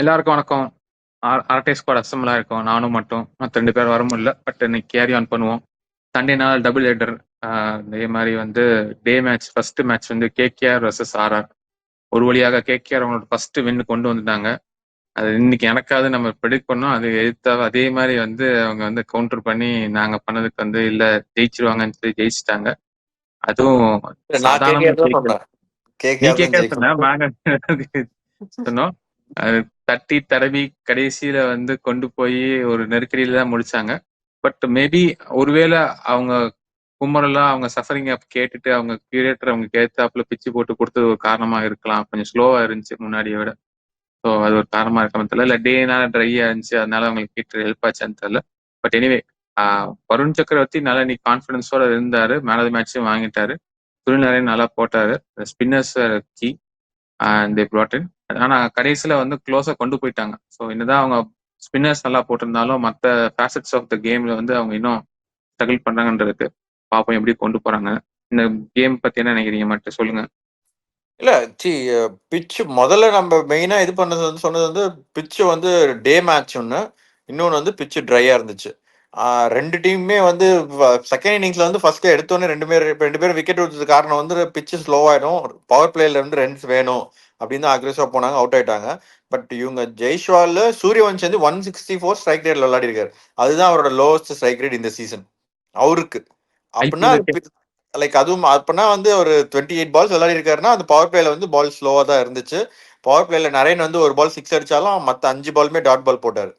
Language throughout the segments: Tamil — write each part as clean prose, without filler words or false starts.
எல்லாருக்கும் வணக்கம். அரட்டை ஸ்குவாட் அசம்பிளா இருக்கும். நானும் மட்டும். மத்த 2 பேர் வர முடியல. பட் இன்னைக்கு கேரி ஆன் பண்ணுவோம். சண்டே நாள் டபுள் ஹெட்டர். இதே மாரி வந்து டே மேட்ச் ஃபர்ஸ்ட் மேட்ச் வந்து கேகேஆர் வர்சஸ் ஆர்ஆர். ஒரு வழியாக கேகேஆர் அவங்களோட ஃபர்ஸ்ட் வின் கொண்டு வந்துட்டாங்க. அது இன்னைக்கு எனக்காவது நம்ம ப்ரெடிக்ட் பண்ணோம். அது எதிர்த்தா அதே மாரி வந்து அவங்க வந்து கவுண்டர் பண்ணி நாங்க பண்ணதுக்கு வந்து இல்ல ஜெயிச்சிருவாங்கன்னு சொல்லி ஜெயிச்சிட்டாங்க. அதுவும் நான் சாதாரணமா கேகேஆர் தான் ஜெயிக்கல. சொன்னேன். நீ கேகேஆர் தான் கேகேஆர் சொன்ன ஜெயிக்கணும். நாங்க சொன்னோம். அது தட்டி தடவி கடைசியில வந்து கொண்டு போய் ஒரு நெருக்கடியில தான் முடிச்சாங்க. பட் மேபி ஒருவேளை அவங்க கும்மரெல்லாம் அவங்க சஃபரிங் கேட்டுட்டு அவங்க கியூரேட்டர் அவங்க கேத்தாப்புல பிச்சு போட்டு கொடுத்தது ஒரு காரணமா இருக்கலாம். கொஞ்சம் ஸ்லோவா இருந்துச்சு முன்னாடியை விட. ஸோ அது ஒரு காரணமா இருக்காம தெரியல. இல்லை டேனால ட்ரையா இருந்துச்சு அதனால அவங்களுக்கு கிட்ட ஹெல்ப் ஆச்சான்னு தெரியல. பட் எனிவே வருண் சக்கரவர்த்தி நல்லா இன்னைக்கு கான்ஃபிடன்ஸோட இருந்தாரு. மேன் ஆஃப் தி மேட்சும் வாங்கிட்டாரு. சுனில் நரேன் நல்லா போட்டாரு. Spinners key and they brought in. ஆனா கடைசியில வந்து க்ளோஸா கொண்டு போயிட்டாங்க. ஸோ என்னதான் அவங்க ஸ்பின்னர்ஸ் நல்லா போட்டிருந்தாலும் மற்ற ஃபேசட்ஸ் ஆஃப் த கேம்ல வந்து அவங்க இன்னும் ஸ்ட்ரகிள் பண்றாங்கன்றதுக்கு பார்ப்போம் எப்படி கொண்டு போறாங்க. இந்த கேம் பத்தி என்ன நினைக்கிறீங்க மட்டும் சொல்லுங்க. இல்ல சி பிட்ச் முதல்ல நம்ம மெயினா இது பண்ணது வந்து சொன்னது வந்து பிட்ச் வந்து டே மேட்ச் ஒன்று, இன்னொன்று வந்து பிட்ச் ட்ரையா இருந்துச்சு. ரெண்டு டீமுமே வந்து செகண்ட் இன்னிங்ஸ்ல வந்து ஃபர்ஸ்ட் எடுத்தோன்னே ரெண்டு பேரும் விக்கெட் விடுறது காரணம் வந்து பிட்ச் ஸ்லோவாயிடும், பவர் பிளேல இருந்து ரன்ஸ் வேணும் அப்படின்னு தான் அக்ரெசிவா போனாங்க, அவுட் ஆயிட்டாங்க. பட் இவங்க ஜெய்ஷ்வால் சூரியவன்ஷ் வந்து 164 ஸ்ட்ரைக் ரேட்ல விளையாடி இருக்காரு. அதுதான் அவரோட லோவஸ்ட் ஸ்ட்ரைக் ரேட் இந்த சீசன் அவருக்கு. அப்படின்னா ஐபிஎல் லைக் அதுவும் அப்படின்னா வந்து ஒரு 28 பால்ஸ் விளையாடி இருக்காருன்னா அந்த பவர் பிளேல வந்து பால் ஸ்லோவா தான் இருந்துச்சு. பவர் பிளேல நரேன் வந்து ஒரு பால் சிக்ஸ் அடிச்சாலும் மற்ற 5 பாலுமே டாட் பால் போட்டாரு.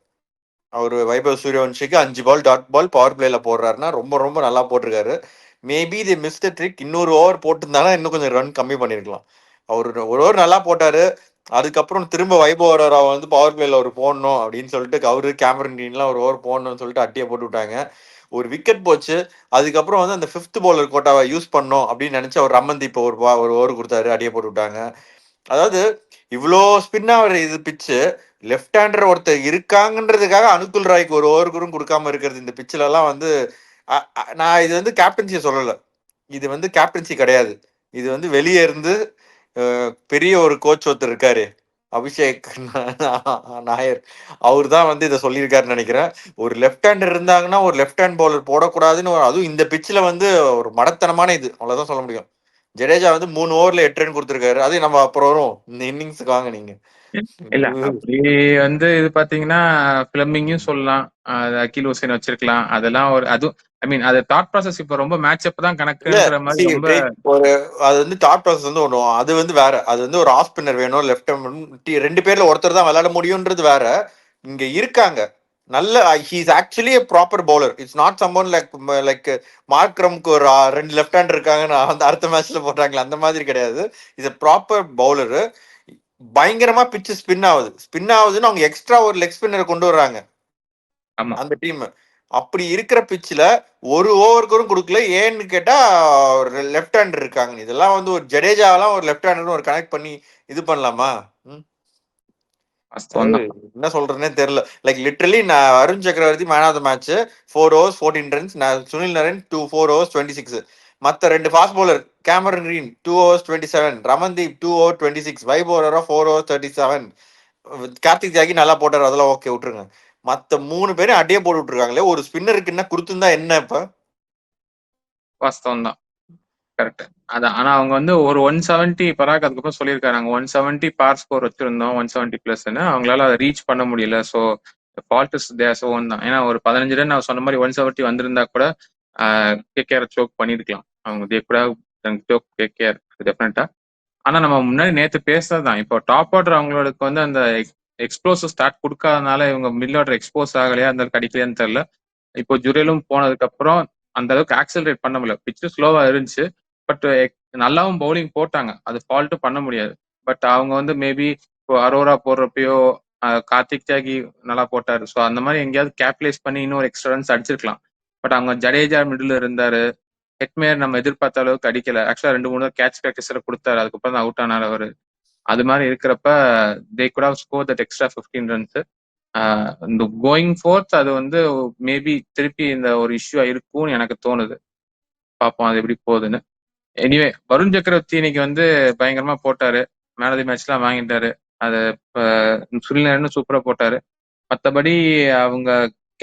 அவர் வைபவ் சூரியவன்ஷிக்கு 5 பால் டாட் பால் பவர் பிளேல போடுறாருன்னா ரொம்ப ரொம்ப நல்லா போட்டிருக்காரு. மேபி தி மிஸ்டர் ட்ரிக் இன்னொரு ஓவர் போட்டிருந்தாலும் இன்னும் கொஞ்சம் ரன் கம்மி பண்ணிருக்கலாம். அவர் ஒரு ஓவர் நல்லா போட்டாரு. அதுக்கப்புறம் திரும்ப வைபவ் ராவ் வந்து பவர் பிளேல ஒரு போடணும் அப்படின்னு சொல்லிட்டு அவரு கேமரன் கிரீன்லாம் ஒரு ஓவர் போடணும்னு சொல்லிட்டு அட்டியை போட்டு விட்டாங்க. ஒரு விக்கெட் போச்சு. அதுக்கப்புறம் வந்து அந்த 5th பவுலர் கோட்டாவை யூஸ் பண்ணோம் அப்படின்னு நினைச்சு அவர் ரமன்தீப் ஒரு ஓவர் கொடுத்தாரு, அடியை போட்டு விட்டாங்க. அதாவது இவ்வளோ ஸ்பின் ஆகிற இது பிச்சு லெஃப்ட் ஹேண்டர் ஒருத்தர் இருக்காங்கன்றதுக்காக அனுகுல் ராய்க்கு ஒரு ஓவருக்கும் கொடுக்காம இருக்கிறது இந்த பிச்சில எல்லாம் வந்து நான் இது வந்து கேப்டன்சியை சொல்லலை, இது வந்து கேப்டன்சி கிடையாது. இது வந்து வெளியே இருந்து பெரிய ஒரு கோச் ஒருத்தர் இருக்காரு, அபிஷேக் நாயர், அவர் தான் வந்து இதை சொல்லியிருக்காருன்னு நினைக்கிறேன். ஒரு லெஃப்ட் ஹேண்டர் இருந்தாங்கன்னா ஒரு லெஃப்ட் ஹேண்ட் பவுலர் போடக்கூடாதுன்னு அதுவும் இந்த பிச்சில் வந்து ஒரு மடத்தனமான இது, அவ்வளோதான் சொல்ல முடியும். ஜடேஜா வந்து 3 ஓவர்ல 8 ரன் கொடுத்துருக்காரு. அது நம்ம அப்புறம் வரும், இந்த இன்னிங்ஸுக்கு வாங்க நீங்க. இல்ல அப்படி வந்து இது பாத்தீங்கன்னா பிளம்பிங்கும் சொல்லலாம், அகில் ஹுசேன் வச்சிருக்கலாம். அதெல்லாம் ஒரு அதுவும் ஐ மீன் அது தாட் ப்ராசஸ் இப்ப ரொம்ப மேட்ச் அப் தான் இல்ல கணக்குன்ற மாதிரி ரொம்ப ஒரு அது வந்து தாட் ப்ராசஸ் வந்து ஒன்று, அது வந்து வேற. அது வந்து ஒரு ஆஃப் ஸ்பின்னர் வேணும், லெஃப்ட் ரெண்டு பேர்ல ஒருத்தர் தான் விளையாட முடியும்ன்றது வேற. இங்க இருக்காங்க நல்ல, he's actually proper bowler. It's not someone like மார்க்ரம்க்கு ஒரு 2 லெஃப்ட் ஹேண்ட் இருக்காங்கன்னு அந்த அடுத்த மேட்ச்ல போட்டாங்களே அந்த மாதிரி கிடையாது. இது ப்ராப்பர் பவுலரு. பயங்கரமா பிச்சு ஸ்பின் ஆகுதுன்னு அவங்க எக்ஸ்ட்ரா ஒரு லெக் ஸ்பின்னரை கொண்டு வர்றாங்க அந்த டீம். அப்படி இருக்கிற பிச்சில் ஒரு ஓவருக்கும் கொடுக்கல. ஏன்னு கேட்டா லெஃப்ட் ஹேண்டர் இருக்காங்க. இதெல்லாம் வந்து ஒரு ஜடேஜாவெல்லாம் ஒரு லெஃப்ட் ஹேண்டர் ஒரு கனெக்ட் பண்ணி இது பண்ணலாமா? என்ன சொல்றேன்னே தெரியல. லைக் லிட்டரலி நான் Arun Chakravarthy man of the match, 4 overs 14 runs. நான் சுனில் நரேன் 4 overs 26. மற்ற 2 fast bowler Cameron green 2 overs 27, Ramandeep 2 overs 26, Vaibhav 4 overs 37, Karthik தியாகி நல்லா போட்டார், அதெல்லாம் ஓகே விட்டுருங்க. மற்ற 3 பேரும் அடியே போட்டு விட்டுருக்காங்களே. ஒரு ஸ்பின்னருக்கு என்ன கொடுத்துருந்தா என்ன இப்ப? வாஸ்தவம் தான், கரெக்ட். அதான் ஆனா அவங்க வந்து ஒரு 170 பராக் அதுக்கப்புறம் சொல்லியிருக்காங்க, 170 பார் ஸ்கோர் வச்சிருந்தோம் 170 பிளஸ்ன்னு, அவங்களால அதை ரீச் பண்ண முடியல. So fault is their own தான். ஏன்னா ஒரு 15 ரன் நான் சொன்ன மாதிரி 170 வந்திருந்தா கூட கேகேஆர் சோக் பண்ணிருக்கலாம். அவங்க தே கூட சோக் கேகேஆர் டெஃபினட்டா. ஆனா நம்ம முன்னாடி நேற்று பேசுறதுதான், இப்போ டாப் ஆர்டர் அவங்களுக்கு வந்து அந்த எக்ஸ்ப்ளோசிவ் ஸ்டார்ட் கொடுக்காதனால இவங்க மிடில் ஆர்டர் எக்ஸ்போஸ் ஆகலையா, அந்த கிடைக்கலையான்னு தெரியல. இப்போ ஜுரேலும் போனதுக்கு அப்புறம் அந்த அளவுக்கு ஆக்சலரேட் பண்ண முடியல. பிச்சு ஸ்லோவா இருந்துச்சு. பட் நல்லாவும் பவுலிங் போட்டாங்க, அது ஃபால்ட்டும் பண்ண முடியாது. பட் அவங்க வந்து மேபி இப்போ அரோரா போடுறப்பயோ கார்த்திக் தியாகி நல்லா போட்டாரு. ஸோ அந்த மாதிரி எங்கேயாவது கேபிடலைஸ் பண்ணி இன்னொரு எக்ஸ்ட்ரா ரன்ஸ் அடிச்சிருக்கலாம். பட் அவங்க ஜடேஜா மிடில் இருந்தாரு, ஹெட்மேயர் நம்ம எதிர்பார்த்த அளவுக்கு அடிக்கல. ஆக்சுவலா 2-3 கேட்ச் பிராக்டிஸ்ல கொடுத்தாரு, அதுக்கப்புறம் தான் அவுட் ஆனார் அவரு. அது மாதிரி இருக்கிறப்ப they could have score that extra 15 runs. இந்த கோயிங் ஃபோர்த் அது வந்து மேபி திருப்பி இந்த ஒரு இஷ்யூ இருக்கும்னு எனக்கு தோணுது. பார்ப்போம் அது எப்படி போகுதுன்னு. எனிவே வருண் சக்கரவர்த்தி இன்னைக்கு வந்து பயங்கரமா போட்டாரு, மேன் ஆஃப் தி மேட்ச்லாம் வாங்கிட்டாரு. அதை சுனில் சூப்பரா போட்டாரு. மற்றபடி அவங்க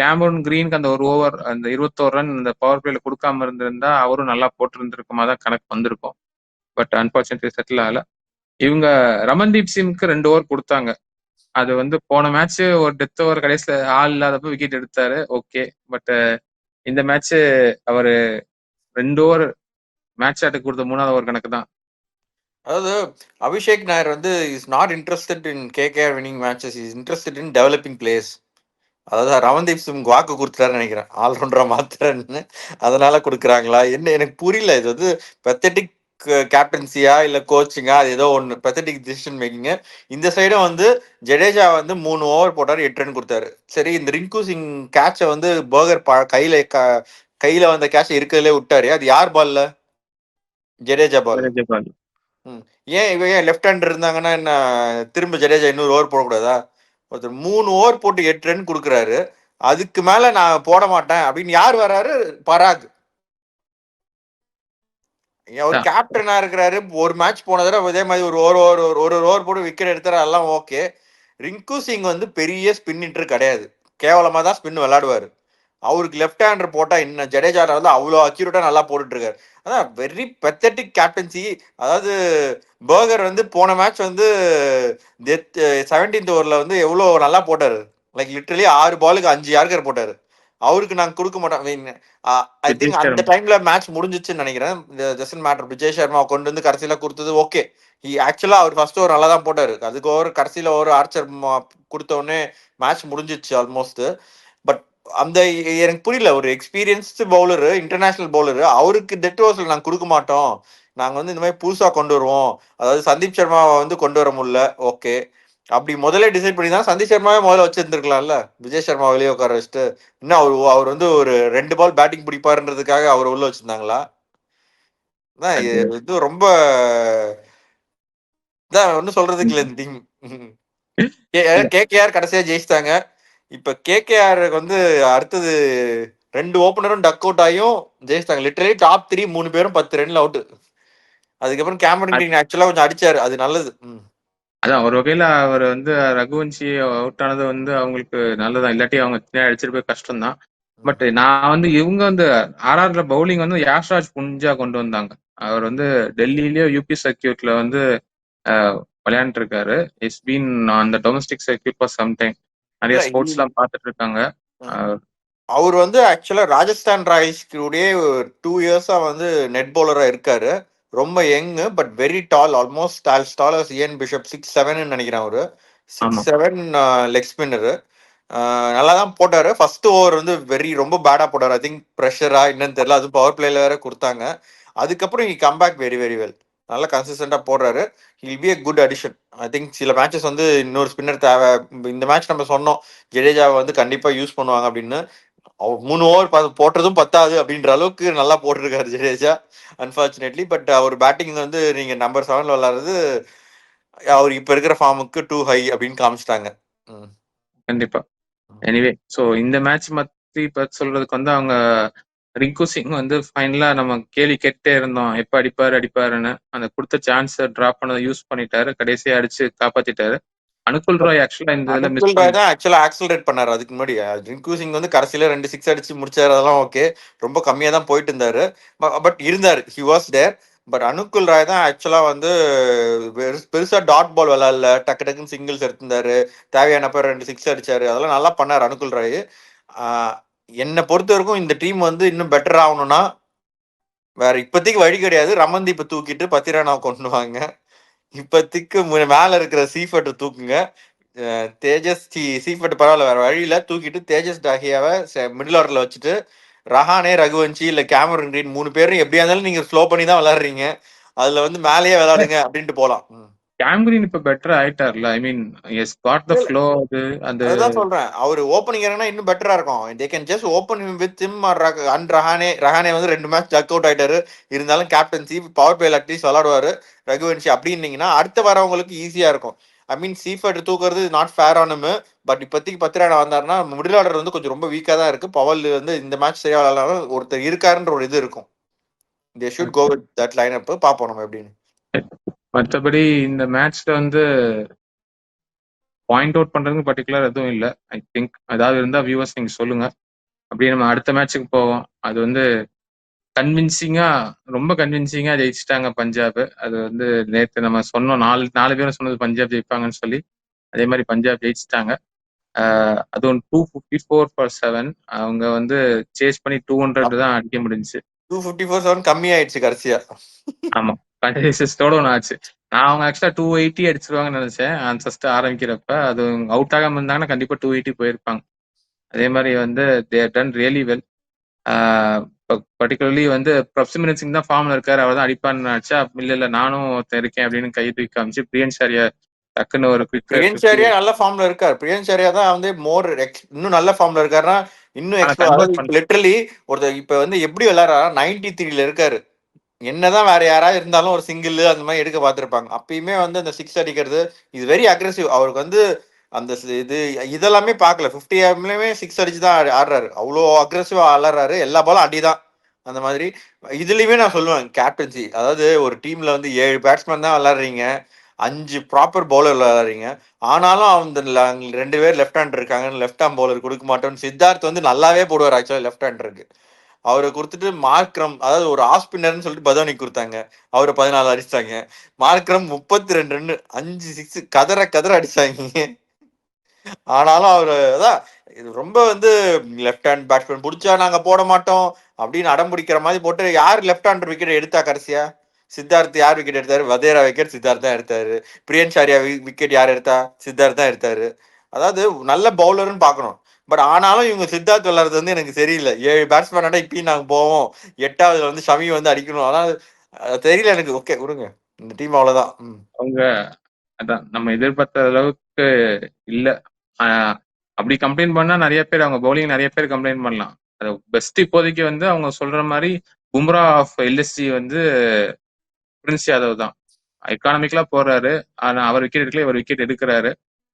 கேமரூன் கிரீனுக்கு அந்த ஒரு ஓவர் அந்த 21 ரன் இந்த பவர் பிளேல கொடுக்காம இருந்திருந்தா அவரும் நல்லா போட்டிருந்திருக்குமா தான் கணக்கு வந்திருக்கும். பட் அன்பார்ச்சுனேட்லி செட்டில் ஆகல. இவங்க ரமன்தீப் சிங்க்கு 2 ஓவர் கொடுத்தாங்க. அது போன மேட்ச் ஒரு டெத் ஓவர் கடைசியில ஆள் இல்லாதப்ப விக்கெட் எடுத்தாரு, ஓகே. பட் இந்த மேட்ச் அவரு 2 ஓவர் மேட்ச் ஆட்டுக்கு கொடுத்த 3வது ஓவர் கணக்கு தான். அதாவது அபிஷேக் நாயர் வந்து is not interested in KKR winning matches, is interested in developing players. அதாவது ரமன்தீப் சிங் வாக்கு கொடுத்துட்டாருன்னு நினைக்கிறேன், ஆல்ரவுண்டரா மாத்திரன்னு. அதனால கொடுக்குறாங்களா என்ன எனக்கு புரியல. இது பெத்தட்டிக் கேப்டன்சியா இல்ல கோச்சிங்கா, அது ஏதோ ஒன்று பெத்தட்டிக் டிசிஷன் மேக்கிங். இந்த சைடும் ஜடேஜா 3 ஓவர் போட்டாரு, 8 ரன் கொடுத்தாரு. சரி, இந்த ரிங்கு சிங் கேட்சை பர்கர் கையில வந்த கேட்சை இருக்கிறதுலே விட்டாரு. அது யார் பால்ல? ஜடேஜா பால். ஏன் லெஃப்ட் ஹேண்டர் இருந்தாங்கன்னா என்ன திரும்ப ஜடேஜா இன்னொரு ஓவர் போடக்கூடாதா? ஒருத்தர் 3 ஓவர் போட்டு 8 ரன் கொடுக்குறாரு, அதுக்கு மேல நான் போட மாட்டேன் அப்படின்னு யார் வர்றாரு? பராக். ஒரு கேப்டனா இருக்கிறாரு, ஒரு மேட்ச் போன தடவை இதே மாதிரி ஒரு ஓவர் போட்டு விக்கெட் எடுத்தாரு, அதெல்லாம் ஓகே. ரிங்கு சிங் பெரிய ஸ்பின் ஹிட்டர் கிடையாது, கேவலமா தான் ஸ்பின் விளையாடுவாரு. அவருக்கு லெஃப்ட் ஹேண்டர் போட்டா என்ன, ஜடேஜா அவ்வளோ அக்யூரேட்டா நல்லா போட்டுட்டு இருக்காரு. அதான் வெரி பெத்தட்டிக் கேப்டன்சி. அதாவது பர்கர் போன மேட்ச் 17th ஓவர்ல எவ்வளோ நல்லா போட்டாரு. லைக் லிட்டரலி 6 பாலுக்கு 5 யார்கர் போட்டாரு. அவருக்கு நாங்க கொடுக்க மாட்டோம். ஐ திங்க் அந்த டைம்ல மேட்ச் முடிஞ்சிச்சுன்னு நினைக்கிறேன். ஜஸ்ட் மேட்டர் விஜய் சர்மா கொண்டு கடைசியில கொடுத்தது ஓகே. ஆக்சுவலா அவர் ஃபர்ஸ்ட் ஓவர் நல்லா தான் போட்டாரு, அதுக்கு ஓவர் கடைசியில ஒரு ஆர்ச்சர் கொடுத்த உடனே மேட்ச் முடிஞ்சிச்சு ஆல்மோஸ்ட். பட் அந்த எனக்கு புரியல, ஒரு எக்ஸ்பீரியன்ஸ்டு பவுலரு, இன்டர்நேஷனல் பவுலரு, அவருக்கு டெட் ஓவர்ஸ்ல நாங்க கொடுக்க மாட்டோம், நாங்க இந்த மாதிரி புதுசா கொண்டு வருவோம். அதாவது சந்தீப் சர்மாவை கொண்டு வர முடியல, ஓகே. அப்படி முதல்ல டிசைட் பண்ணி தான் சந்தீப் சர்மாவே முதல்ல வச்சிருந்துருக்கலாம்ல, விஜய் சர்மா வெளியே உட்கார வச்சுட்டு. இன்னும் அவர் ஒரு 2 பால் பேட்டிங் பிடிப்பாருன்றதுக்காக அவர் உள்ள வச்சிருந்தாங்களா? இது ரொம்ப ஒன்னும் சொல்றதுக்கு இல்லை இந்த டீம். கேகேஆர் கடைசியா ஜெயிச்சிட்டாங்க. இப்ப கேகேஆர் அடுத்தது 2 ஓபனரும் டக் அவுட் ஆகியும் ஜெயிச்சிட்டாங்க. லிட்டரலி டாப் 3 3 பேரும் 10 ரன்ல அவுட். அதுக்கப்புறம் கேமரன் கிரீன் ஆக்சுவலா கொஞ்சம் அடிச்சாரு, அது நல்லது. அதான் ஒரு வகையில அவர் ரகுவன்சி அவுட் ஆனது அவங்களுக்கு நல்லதான், இல்லாட்டி அவங்க அடிச்சிட்டு போய் கஷ்டம் தான். பட் நான் இவங்க ஆர்ஆர்ல பவுலிங் யாஷ்ராஜ் புஞ்சா கொண்டு வந்தாங்க. அவர் டெல்லியிலயோ யூபி சர்க்கியூட்ல விளையாண்டு இருக்காரு. இஸ் பீன் அந்த domestic circuit for some time. நிறைய ஸ்போர்ட்ஸ் எல்லாம் பார்த்துட்டு இருக்காங்க. அவர் ஆக்சுவலா ராஜஸ்தான் ராயல்ஸ்க்குடைய 2 இயர்ஸா நெட் பவுலரா இருக்காரு. ரொம்ப young but very tall, almost all tall as Ian Bishop. 6'7" நினைக்கிறேன் அவரு. 6'7" லெக் ஸ்பின்னரு. நல்லா தான் போட்டாரு. ஃபர்ஸ்ட் ஓவர் ரொம்ப பேடா போட்டாரு. ஐ திங்க் ப்ரெஷரா என்னன்னு தெரியல, அது பவர் பிளேல வேற கொடுத்தாங்க. அதுக்கப்புறம் he come back very very well. நல்லா கன்சிஸ்டண்டா போடுறாரு. He'll be a good addition. I think சில மேட்சஸ் இன்னொரு ஸ்பின்னர் தேவை. இந்த மேட்ச் நம்ம சொன்னோம் ஜடேஜாவை கண்டிப்பா யூஸ் பண்ணுவாங்க அப்படின்னு. அவர் 3 ஓவர் போட்டதும் பத்தாது அப்படின்ற அளவுக்கு நல்லா போட்டிருக்காரு ஜடேஜா, அன்பார்ச்சுனேட்லி. பட் அவர் பேட்டிங் நீங்க நம்பர் 7ல விளையாடுறது, அவர் இப்ப இருக்கிற ஃபார்முக்கு டூ ஹை அப்படின்னு காமிச்சிட்டாங்க. கண்டிப்பா. எனிவே, சோ இந்த மேட்ச் பத்தி சொல்றதுக்கு அவங்க ரிங்கு சிங் ஃபைனலா நம்ம கேள்வி கேட்டே இருந்தோம், எப்ப அடிப்பாருன்னு. அந்த கொடுத்த சான்ஸ் டிராப் பண்ணதை யூஸ் பண்ணிட்டாரு, கடைசியா அடிச்சு காப்பாத்திட்டாரு. அனுகுல் ராய் ஆக்சுவலா இந்த இதுல மிஸ் ராய் தான் ஆக்சுவலா ஆக்சலரேட் பண்ணாரு. அதுக்கு முன்னாடி ரிங்கு சிங் கடைசியில 2 6 அடிச்சு முடிச்சாரு, அதெல்லாம் ஓகே. ரொம்ப கம்மியா தான் போயிட்டு இருந்தாரு, பட் இருந்தாரு, he was there. But Anukul Roy தான் ஆக்சுவலா பெருசா டாட் பால் விளையாடல, டக்கு டக்குன்னு சிங்கிள்ஸ் எடுத்திருந்தாரு, தேவையானப்ப 2 6 அடிச்சாரு, அதெல்லாம் நல்லா பண்ணாரு அனுகுல் ராய். என்னை பொறுத்த வரைக்கும் இந்த டீம் இன்னும் பெட்டர் ஆகணும்னா வேற இப்போதைக்கு வழி கிடையாது. ரமன்தீப்பை தூக்கிட்டு பத்திரானாவை கொண்டு வாங்க. இப்போதைக்கு மேல இருக்கிற சீஃபர்ட்டை தூக்குங்க. தேஜஸ் சீஃபர்ட் பரவாயில்ல, வேற வழியில தூக்கிட்டு தேஜஸ் டாஹியாவை மிடில் ஆர்டர்ல வச்சுட்டு ரஹானே, ரகுவன்சி இல்ல கேமரன் கிரீன் 3 பேரும் எப்படியா இருந்தாலும் நீங்க ஸ்லோ பண்ணி தான் விளையாடுறீங்க, அதுல மேலேயே விளையாடுங்க அப்படின்ட்டு போலாம். கேம் கிரீன் இப்ப பெட்டர் ஆயிட்டார்ல. I mean is got the flow. அதுதான் சொல்றேன், அவர் ஓப்பனிங் இறங்கினா இன்னும் பெட்டரா இருக்கும். They can just open with him or and Rahane. 2 match duck out ஆயிட்டாரு, இருந்தாலும் கேப்டன்சி பவர் பிளேல அட்லீஸ்ட் விளையாடுவாரு. ரகுவன்சி அப்படின்னீங்கன்னா அடுத்த வரவங்களுக்கு ஈஸியா இருக்கும். ஐ மீன் சீஃபர்ட் தூக்குறது நாட் ஃபேர் ஆனும். பட் இப்போதைக்கு பத்திரானா வந்தாருன்னா மிடில் ஆர்டர் கொஞ்சம் ரொம்ப வீக்கா தான் இருக்கு. பவல் இந்த மேட்ச் சரியா விளையாடலாம், ஒருத்தர் இருக்காருன்ற ஒரு இது இருக்கும். They should go with that line up. பாப்போம் நம்ம எப்படின்னு. மற்றபடி இந்த மேட்ச்ல பாயிண்ட் அவுட் பண்றதுக்கு பர்டிகுலர் எதுவும் இல்ல. ஐ திங்க் ஏதாவது இருந்தா வியூவர்ஸ் நீங்க சொல்லுங்க. அப்படியே நம்ம அடுத்த மேட்ச்சுக்கு போவோம். அது வந்து கன்வின்சிங்கா ரொம்ப கன்வின்சிங்கா ஜெயிச்சுட்டாங்க பஞ்சாப். அது வந்து நேத்து நம்ம சொன்னோம் 4 பேரும் சொன்னது பஞ்சாப் ஜெயிப்பாங்கன்னு சொல்லி. அதே மாதிரி பஞ்சாப் ஜெயிச்சுட்டாங்க. அதுவும் 254 for 7. அவங்க வந்து சேஸ் பண்ணி 200 தான் அடிக்க முடிஞ்சுச்சு. 254 கம்மி ஆயிடுச்சு கடைசியா. ஆமா, கண்டிஷன்ஸோட ஒன்று ஆச்சு. நான் அவங்க ஆக்சுவலா 280 அடிச்சிருவாங்கன்னு நினைச்சேன் ஃபர்ஸ்ட் ஆரம்பிக்கிறப்ப. அது அவுட் ஆகாம இருந்தாங்கன்னா கண்டிப்பா 280 போயிருப்பாங்க. அதே மாதிரி வந்து தேர் டன் ரியலி வெல். பர்டிகுலர்லி வந்து பிரப்சிமிரன் சிங் தான் ஃபார்ம்ல இருக்காரு, அவர் தான் அடிப்பான்னு நினைச்சா இல்ல நானும் ஒருத்தன் இருக்கேன் அப்படின்னு கை தூக்கி காமிச்சு பிரியன்சாரியா டக்குன்னு ஒரு பிரியன்சாரியா நல்ல ஃபார்ம்ல இருக்காரு. பிரியன்சாரியா தான் வந்து இன்னும் நல்ல ஃபார்ம்ல இருக்காருன்னா இன்னும் கன்வெர்ட் அதாவது லிட்டரலி ஒருத்தர் இப்ப வந்து எப்படி விளையாடுறா 93ல இருக்காரு. என்னதான் வேற யாராவது இருந்தாலும் ஒரு சிங்கிள் அந்த மாதிரி எடுக்க பார்த்துருப்பாங்க. அப்பயுமே வந்து அந்த 6 அடிக்கிறது இது வெரி அக்ரெசிவ். அவருக்கு வந்து அந்த இதெல்லாமே பார்க்கல. 50 ஆம்லயுமே 6 அடிச்சு தான் ஆடுறாரு. அவ்வளோ அக்ரெசிவா ஆடுறாரு. எல்லா பாலும் அடிதான் அந்த மாதிரி. இதுலயுமே நான் சொல்லுவேன் கேப்டன்சி. அதாவது ஒரு டீம்ல வந்து 7 பேட்ஸ்மேன் தான் விளையாடுறீங்க, 5 ப்ராப்பர் பவுலர் விளையாடுறீங்க. ஆனாலும் அந்த 2 பேர் லெஃப்ட் ஹேண்ட் இருக்காங்க, லெஃப்ட் ஹேண்ட் பவுலர் கொடுக்க மாட்டோம்னு சித்தார்த் வந்து நல்லாவே போடுவார் ஆக்சுவலா லெஃப்ட் ஹேண்டருக்கு. அவரை கொடுத்துட்டு மார்க்ரம், அதாவது ஒரு ஆஸ்பின்னர்னு சொல்லிட்டு பதோனி கொடுத்தாங்க. அவரை 14 அடிச்சாங்க. மார்க்ரம் 32 ரன் 5 6 கதற கதற அடிச்சாங்க. ஆனாலும் அவரு அதான் இது ரொம்ப வந்து லெஃப்ட் ஹேண்ட் பேட்ஸ்மேன் பிடிச்சா நாங்க போட மாட்டோம் அப்படின்னு அடம் பிடிக்கிற மாதிரி போட்டு யார் லெஃப்ட் ஹேண்டர் விக்கெட் எடுத்தா கடைசியா? சித்தார்த் யார் விக்கெட் எடுத்தாரு? வதேரா விக்கெட் சித்தார்த் தான் எடுத்தாரு. பிரியன்சாரியா விக்கெட் யார் எடுத்தா? சித்தார்த் தான் எடுத்தாரு. அதாவது நல்ல பவுலர்னு பார்க்கணும். பட் ஆனாலும் இவங்க சித்தார்த் விளையாடுறது வந்து எனக்கு தெரியல. 7 பேட்ஸ்மேனோட இப்பயும் நாங்க போவோம், 8வது வந்து ஷமி வந்து அடிக்கணும். அதான் தெரியல எனக்கு. ஓகே விடுங்க, இந்த டீம் அவ்வளவுதான். அவங்க அதான் நம்ம எதிர்பார்த்த அளவுக்கு இல்ல. அப்படி கம்ப்ளைண்ட் பண்ணா நிறைய பேர் அவங்க பவுலிங் நிறைய பேர் கம்ப்ளைண்ட் பண்ணலாம். அது பெஸ்ட் இப்போதைக்கு வந்து அவங்க சொல்ற மாதிரி பும்ரா ஆஃப் எல்எஸ்சி வந்து பிரின்ஸ் யாதவ் தான். எக்கானமிக்கலா போறாரு, ஆனா அவர் விக்கெட் எடுக்கல, இவர் விக்கெட் எடுக்கிறாரு.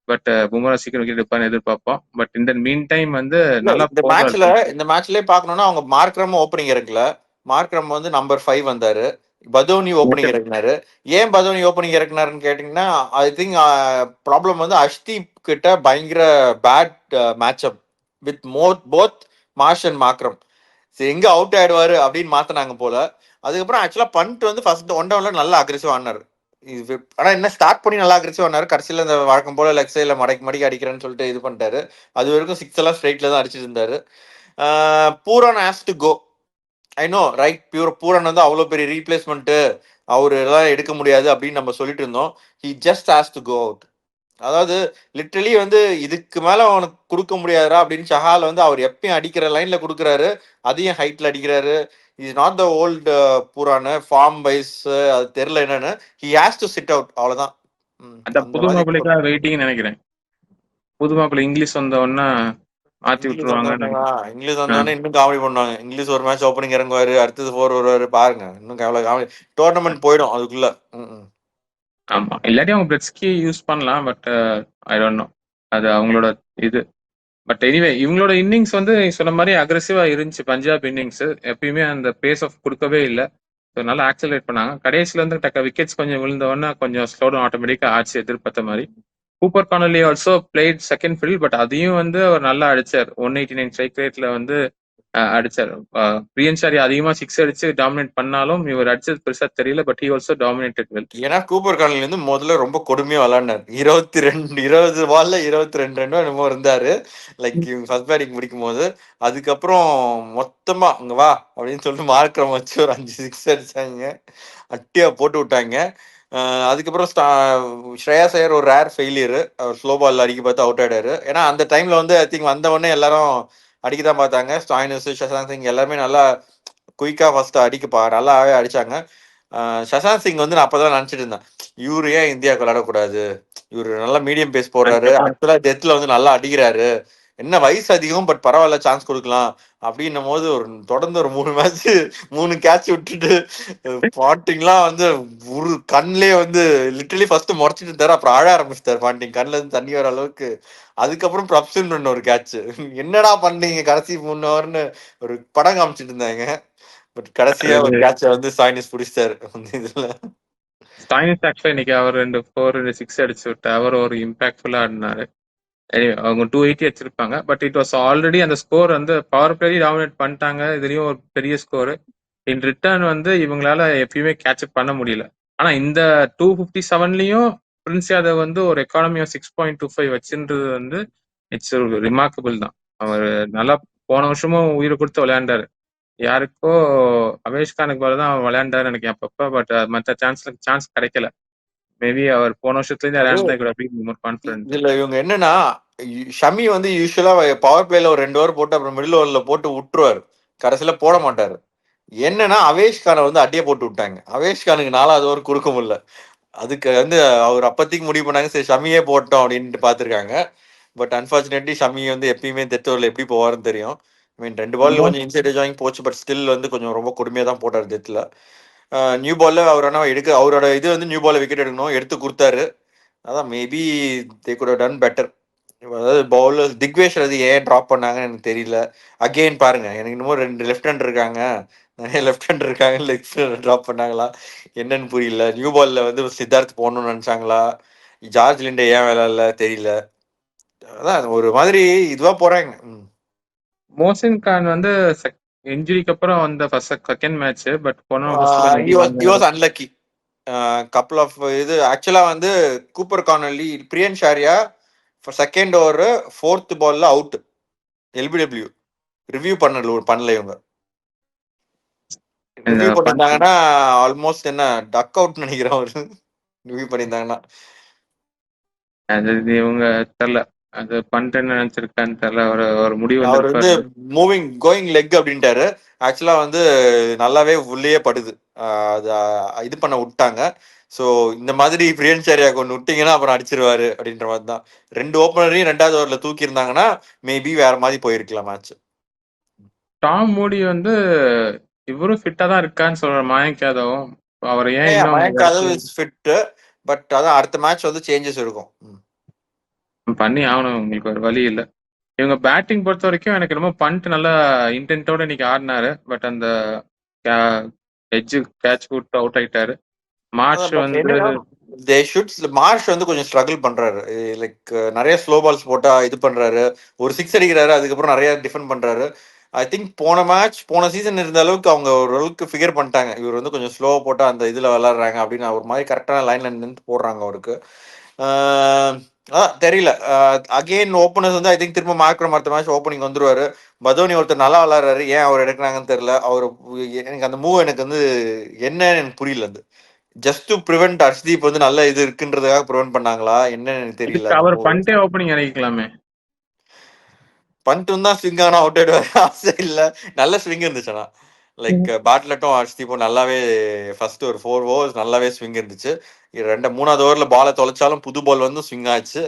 பட் பும்ரா சீக்கிரம் விக்கெட் எடுப்பான்னு எதிர்பார்ப்போம். பட் இந்த மீன் டைம் வந்து நல்லா போடுறாரு. இந்த மேட்ச்லயே பாக்கணும்னா அவங்க மார்க்ரம் ஓப்பனிங் இறக்கல. மார்க்ரம் வந்து நம்பர் 5 வந்தாரு. பதோனி ஓப்பனிங் இறக்குனாரு. ஏன் பதோனி ஓப்பனிங் இறக்குனாருன்னு கேட்டீங்கன்னா ஐ திங்க் ப்ராப்ளம் வந்து அஷ்தீப் கிட்ட பயங்கர bad match up with both Marsh and Markram. சரி எங்க அவுட் ஆயிடுவாரு அப்படின்னு மாத்தினாங்க போல. அதுக்கப்புறம் ஆக்சுவலா பண்ட் வந்து ஃபர்ஸ்ட் 1 டவுன்ல நல்லா அக்ரெசிவ் ஆனாரு. ஆனா என்ன ஸ்டார்ட் பண்ணி நல்லா அக்ரெசிவ் ஆனாரு. கடைசியில இந்த வழக்கம் போல லெக் சைட்ல மடக்கி அடிக்கிறேன்னு சொல்லிட்டு இது பண்ணிட்டாரு. அது வரைக்கும் 6 எல்லாம் ஸ்ட்ரைட்ல தான் அடிச்சிட்டு இருந்தாரு. Pooran has to go. I know right. Pooran வந்து அவ்வளோ பெரிய ரீப்ளேஸ்மெண்ட் அவரு எல்லாம் எடுக்க முடியாது அப்படின்னு நம்ம சொல்லிட்டு இருந்தோம். He just has to go out. அதாவது லிட்டரலி வந்து இதுக்கு மேல அவனுக்கு கொடுக்க முடியாதா அப்படின்னு சஹால் வந்து அவர் எப்பயும் அடிக்கிற லைன்ல கொடுக்குறாரு. அதையும் ஹைட்ல அடிக்கிறாரு. இஸ் நாட் த ஓல்டு பூரான ஃபார்ம் வைஸ் அது தெரியல என்னன்னு. He has to sit out அவ்வளவுதான். அந்த அந்த புது மாதிரி மாப்பிள்ளைக்காக வெயிட்டிங் நினைக்கிறேன். புது மாப்பிள்ளை இங்கிலீஷ் வந்த உடனே மாத்தி இங்கிலீஷ் விட்டுருவாங்கன்னு வந்தோடனே நினைக்கிறேன். இங்கிலீஷ் வந்தோடனே இன்னும் காமெடி பண்ணுவாங்க. இங்கிலீஷ் ஒரு மேட்ச் ஓப்பனிங் இறங்குவாரு, அடுத்தது 4 வருவாரு. பாருங்க இன்னும் எவ்வளவு காமெடி. டோர்னமெண்ட் போயிடும் அதுக்குள்ள. ஆமா, இல்லாட்டி அவங்க பிரெட்ஸ்கி யூஸ் பண்ணலாம். பட் ஐ டோன்ட் நோ, அது அவங்களோட இது. பட் எனிவே இவங்களோட இன்னிங்ஸ் வந்து சொன்ன மாதிரி அக்ரெசிவா இருந்துச்சு. பஞ்சாப் இன்னிங்ஸ் எப்பயுமே அந்த பேஸ் ஆஃப் கொடுக்கவே இல்லை. நல்லா ஆக்சலேட் பண்ணாங்க. கடைசியில இருந்து டக்க விக்கெட்ஸ் கொஞ்சம் விழுந்தவொடனே கொஞ்சம் ஸ்லோ டவுன் ஆட்டோமேட்டிக்கா ஆச்சு எதிர்பார்த்த மாதிரி. Cooper carnally also played second field. But அதையும் வந்து அவர் நல்லா அடிச்சார். 189 ஸ்ட்ரைக் ரேட்ல வந்து அடிச்சார். பிரியன்சாரி அதிகமா 6 அடிச்சு டாமினேட் பண்ணாலும் இவர் அடிச்சது பெருசா தெரியல. But he also dominated well. ஏன்னா கூப்பர் கார்னலி வந்து முதல்ல ரொம்ப கொடுமையா விளையாடினார். 20 பால்ல 22 ரன் என்னமோ இருந்தாரு. லைக் இவங்க ஃபர்ஸ்ட் பேட்டிங் முடிக்கும் போது. அதுக்கப்புறம் மொத்தமா அங்க வா அப்படின்னு சொல்லிட்டு மார்க்ரம் வச்சு ஒரு 5 6 அடிச்சாங்க. அட்டியா போட்டு விட்டாங்க. அதுக்கப்புறம் ஸ்ரேயாஸ் ஐயர் ஒரு ரேர் ஃபெயிலியர். அவர் ஸ்லோ பால் அடிக்க பார்த்து அவுட் ஆயிடாரு. ஏன்னா அந்த டைம்ல வந்து ஐ திங்க் வந்த உடனே எல்லாரும் அடிக்க தான் பார்த்தாங்க. ஸ்டாயினஸ், சசாந்த் சிங் எல்லாருமே நல்லா குயிக்கா ஃபர்ஸ்ட் நல்லாவே அடிச்சாங்க. சசாந்த் சிங் வந்து நான் அப்பதான் நினைச்சிட்டு இருந்தேன், இவரு ஏன் இந்தியாவுக்கு விளையாடக்கூடாது, இவரு நல்லா மீடியம் பேஸ் போடுறாரு, ஆக்சுவலா டெத்ல வந்து நல்லா அடிக்கிறாரு, என்ன வயசு அதிகம் பட் பரவாயில்ல சான்ஸ் கொடுக்கலாம் அப்படின்னும் போது தொடர்ந்து ஒரு 3 மேட்ச் 3 கேட்ச் விட்டுட்டு பாண்டிங்லாம் வந்து ஒரு கண்ணிலே வந்து லிட்டரலி ஃபர்ஸ்ட் முறைச்சிட்டு இருந்தாரு. அப்புறம் ஆழ ஆரம்பிச்சிட்டாரு பாண்டிங், கண்ணுல இருந்து தண்ணி வர அளவுக்கு. அதுக்கப்புறம் பிரப்சன் பண்ண ஒரு கேட்ச். என்னடா பண்ணீங்க கடைசி 3 ஓவர்னு ஒரு படம் காமிச்சிட்டு இருந்தாங்க. பட் கடைசியா ஒரு கேட்ச வந்து சாய்னிஸ் பிடிச்சாரு இதுல. ஸ்டாயினிஸ் ஆக்சுவலா இன்னைக்கு அவர் 2 4 2 6 அடிச்சு விட்டு அவர் ஒரு இம்பாக்ட்ஃபுல்லா ஆடினாரு. அவங்க 280 வச்சிருப்பாங்க. பட் இட் வாஸ் ஆல்ரெடி அந்த ஸ்கோர் வந்து பவர் பிளேயும் டாமினேட் பண்ணிட்டாங்க. இதுலயும் ஒரு பெரிய ஸ்கோர். இன் ரிட்டர்ன் வந்து இவங்களால எப்பயுமே கேட்சப் பண்ண முடியல. ஆனா இந்த 257லயும் பிரின்ஸ் யாதவ் வந்து ஒரு எக்கானமி ஆஃப் 6.25 வச்சுன்றது வந்து இட்ஸ் ரிமார்க்கபிள் தான். அவர் நல்லா போன வருஷமும் உயிரை கொடுத்து விளையாண்டாரு. யாருக்கோ அவேஷ் கானுக்கு பதிலா தான் அவர் விளையாண்டாரு நினைக்கிறேன் அப்பப்ப. பட் மற்ற சான்ஸ் கிடைக்கல. மேபி அவர் போன வருஷத்துல இருந்து அது விளையாண்டா கான்பிடன்ட். இதுல இவங்க என்னன்னா, ஷமி வந்து யூஸ்வலா பவர் பிளேல ஒரு 2 ஓவர் போட்டு அப்புறம் மிடில் ஓவர்ல போட்டு விட்டுருவாரு. கடைசியில போட மாட்டாரு. என்னன்னா அவேஷ் கானை வந்து அடியே போட்டு விட்டாங்க. அவேஷ் கானுக்கு 4வது ஓவர் கொடுக்க முடியல. அதுக்கு வந்து அவர் அப்பத்திக்கு முடிவு பண்ணாங்க, சரி ஷமியே போட்டோம் அப்படின்ட்டு பார்த்துருக்காங்க. பட் அன்பார்ச்சுனேட்லி ஷமி வந்து எப்பயுமே டெத் ஓவரில் எப்படி போவாருன்னு தெரியும். ஐ மீன் 2 பால் கொஞ்சம் இன்சைட் வாங்கி போச்சு. பட் ஸ்டில் வந்து கொஞ்சம் ரொம்ப கொடுமையாக தான் போட்டார் டெத்தில். நியூ பாலில் அவர் ஆனால் அவரோட இது வந்து நியூ பாலில் விக்கெட் எடுக்கணும், எடுத்து கொடுத்தாரு. அதான் maybe they could have done better. அதாவது பவுலர் திக்வேஷ் அது ஏன் ட்ராப் பண்ணாங்கன்னு எனக்கு தெரியல. அகெயின் பாருங்க, எனக்கு இன்னமும் 2 லெஃப்ட் ஹேண்ட் இருக்காங்க, நிறைய லெஃப்ட் ஹேண்ட் இருக்காங்க, லெக் ட்ராப் பண்ணாங்களா என்னன்னு புரியல. நியூ பால்ல வந்து சித்தார்த் போடணும்னு நினைச்சாங்களா, ஜார்ஜ் லிண்டே ஏன் வேலை இல்லை தெரியல. அதான் ஒரு மாதிரி இதுவா போறாங்க. மோசின் கான் வந்து இன்ஜுரிக்கு அப்புறம் வந்த செகண்ட் மேட்ச். பட் போன he was unlucky. கப்பல் ஆஃப் இது ஆக்சுவலா வந்து கூப்பர் கார்னர்லி பிரியன் ஷாரியா செகண்ட் ஓவர் 4th பால்ல அவுட். எல்பிடபிள்யூ ரிவ்யூ பண்ணல இவங்க. ரிவ்யூ பண்ணிருந்தாங்கன்னா ஆல்மோஸ்ட் என்ன டக் அவுட் நினைக்கிறேன். அவரு ரிவ்யூ பண்ணியிருந்தாங்கன்னா அது இவங்க தெரியல, அது பண்ணிட்டேன்னு நினைச்சிருக்கான்னு தெரியல. ஒரு முடிவு அவர் வந்து வந்திருப்பாரு. கோயிங் லெக் அப்படின்ட்டாரு. ஆக்சுவலா வந்து நல்லாவே உள்ளேயே படுது. அது இது பண்ண விட்டாங்க. ஸோ இந்த மாதிரி பிரியன் ஷாரியா கொண்டு விட்டீங்கன்னா அப்புறம் அடிச்சிருவாரு அப்படின்ற மாதிரி தான். 2 ஓப்பனரையும் 2வது ஓவர்ல தூக்கி இருந்தாங்கன்னா மேபி வேற மாதிரி போயிருக்கலாம் மேட்ச். டாம் மூடி வந்து இவரும் ஃபிட்டா தான் இருக்கான்னு சொல்ற மயங்க் யாதவும். அவர் ஏன் Mayank Yadav is fit. But அதான் அடுத்த மேட்ச் வந்து சேஞ்சஸ் இருக்கும். பண்ணி ஆகணும், உங்களுக்கு ஒரு வழி இல்லை. இவங்க பேட்டிங் பொறுத்த வரைக்கும் எனக்கு ரொம்ப பண்ட் நல்லா இன்டென்ட்டோட இன்னைக்கு ஆடினாரு. பட் அந்த எட்ஜ் கேட்ச் விட்டு அவுட் ஆயிட்டாரு. மார்ஷ் வந்து மார்ஷ் வந்து கொஞ்சம் ஸ்ட்ரகிள் பண்றாரு. லைக் நிறைய ஸ்லோ பால்ஸ் போட்டா இது பண்றாரு, ஒரு 6 அடிக்கிறாரு, அதுக்கப்புறம் நிறைய டிஃபெண்ட் பண்றாரு. ஐ திங்க் போன சீசன் இருந்த அளவுக்கு அவங்க ஓரளவுக்கு ஃபிகர் பண்ணிட்டாங்க, இவர் வந்து கொஞ்சம் ஸ்லோவா போட்டா அந்த இதுல விளாடுறாங்க அப்படின்னு. ஒரு மாதிரி கரெக்டான லைன்ல நின்று போடுறாங்க அவருக்கு. தெரியல. அகெயின் ஓப்பனர்ஸ் வந்து ஐ திங்க் திரும்ப மார்க்ரம் அடுத்த மேட்ச் ஓப்பனிங் வந்துருவாரு. பதோனி ஒருத்தர் நல்லா விளாடுறாரு, ஏன் அவர் எடுக்கிறாங்கன்னு தெரியல. அவர் எனக்கு அந்த மூவ் எனக்கு வந்து என்னன்னு எனக்கு புரியல. அது ஜஸ்ட் டு பிரிவென்ட் ஹர்ஷ்தீப் வந்து நல்ல இது இருக்குன்றதுக்காக பிரிவென்ட் பண்ணாங்களா என்னன்னு எனக்கு தெரியல. அவர் பண்டே ஓப்பனிங் இறக்கிக்கலாமே. பண்ட்டும் தான் ஸ்விங் ஆனா அவுட் ஆயிடுவாரு. ஆசை இல்ல, நல்ல ஸ்விங் இருந்துச்சுன்னா. லைக் பேட்லட்டும் ஹர்ஷ்தீப்பும் நல்லாவே ஃபர்ஸ்ட் ஒரு 4 ஓவர்ஸ் நல்லாவே ஸ்விங் இருந்துச்சு. 3வது ஓவர்ல பாலை தொலைச்சாலும் புது பால் வந்து ஸ்விங் ஆச்சு.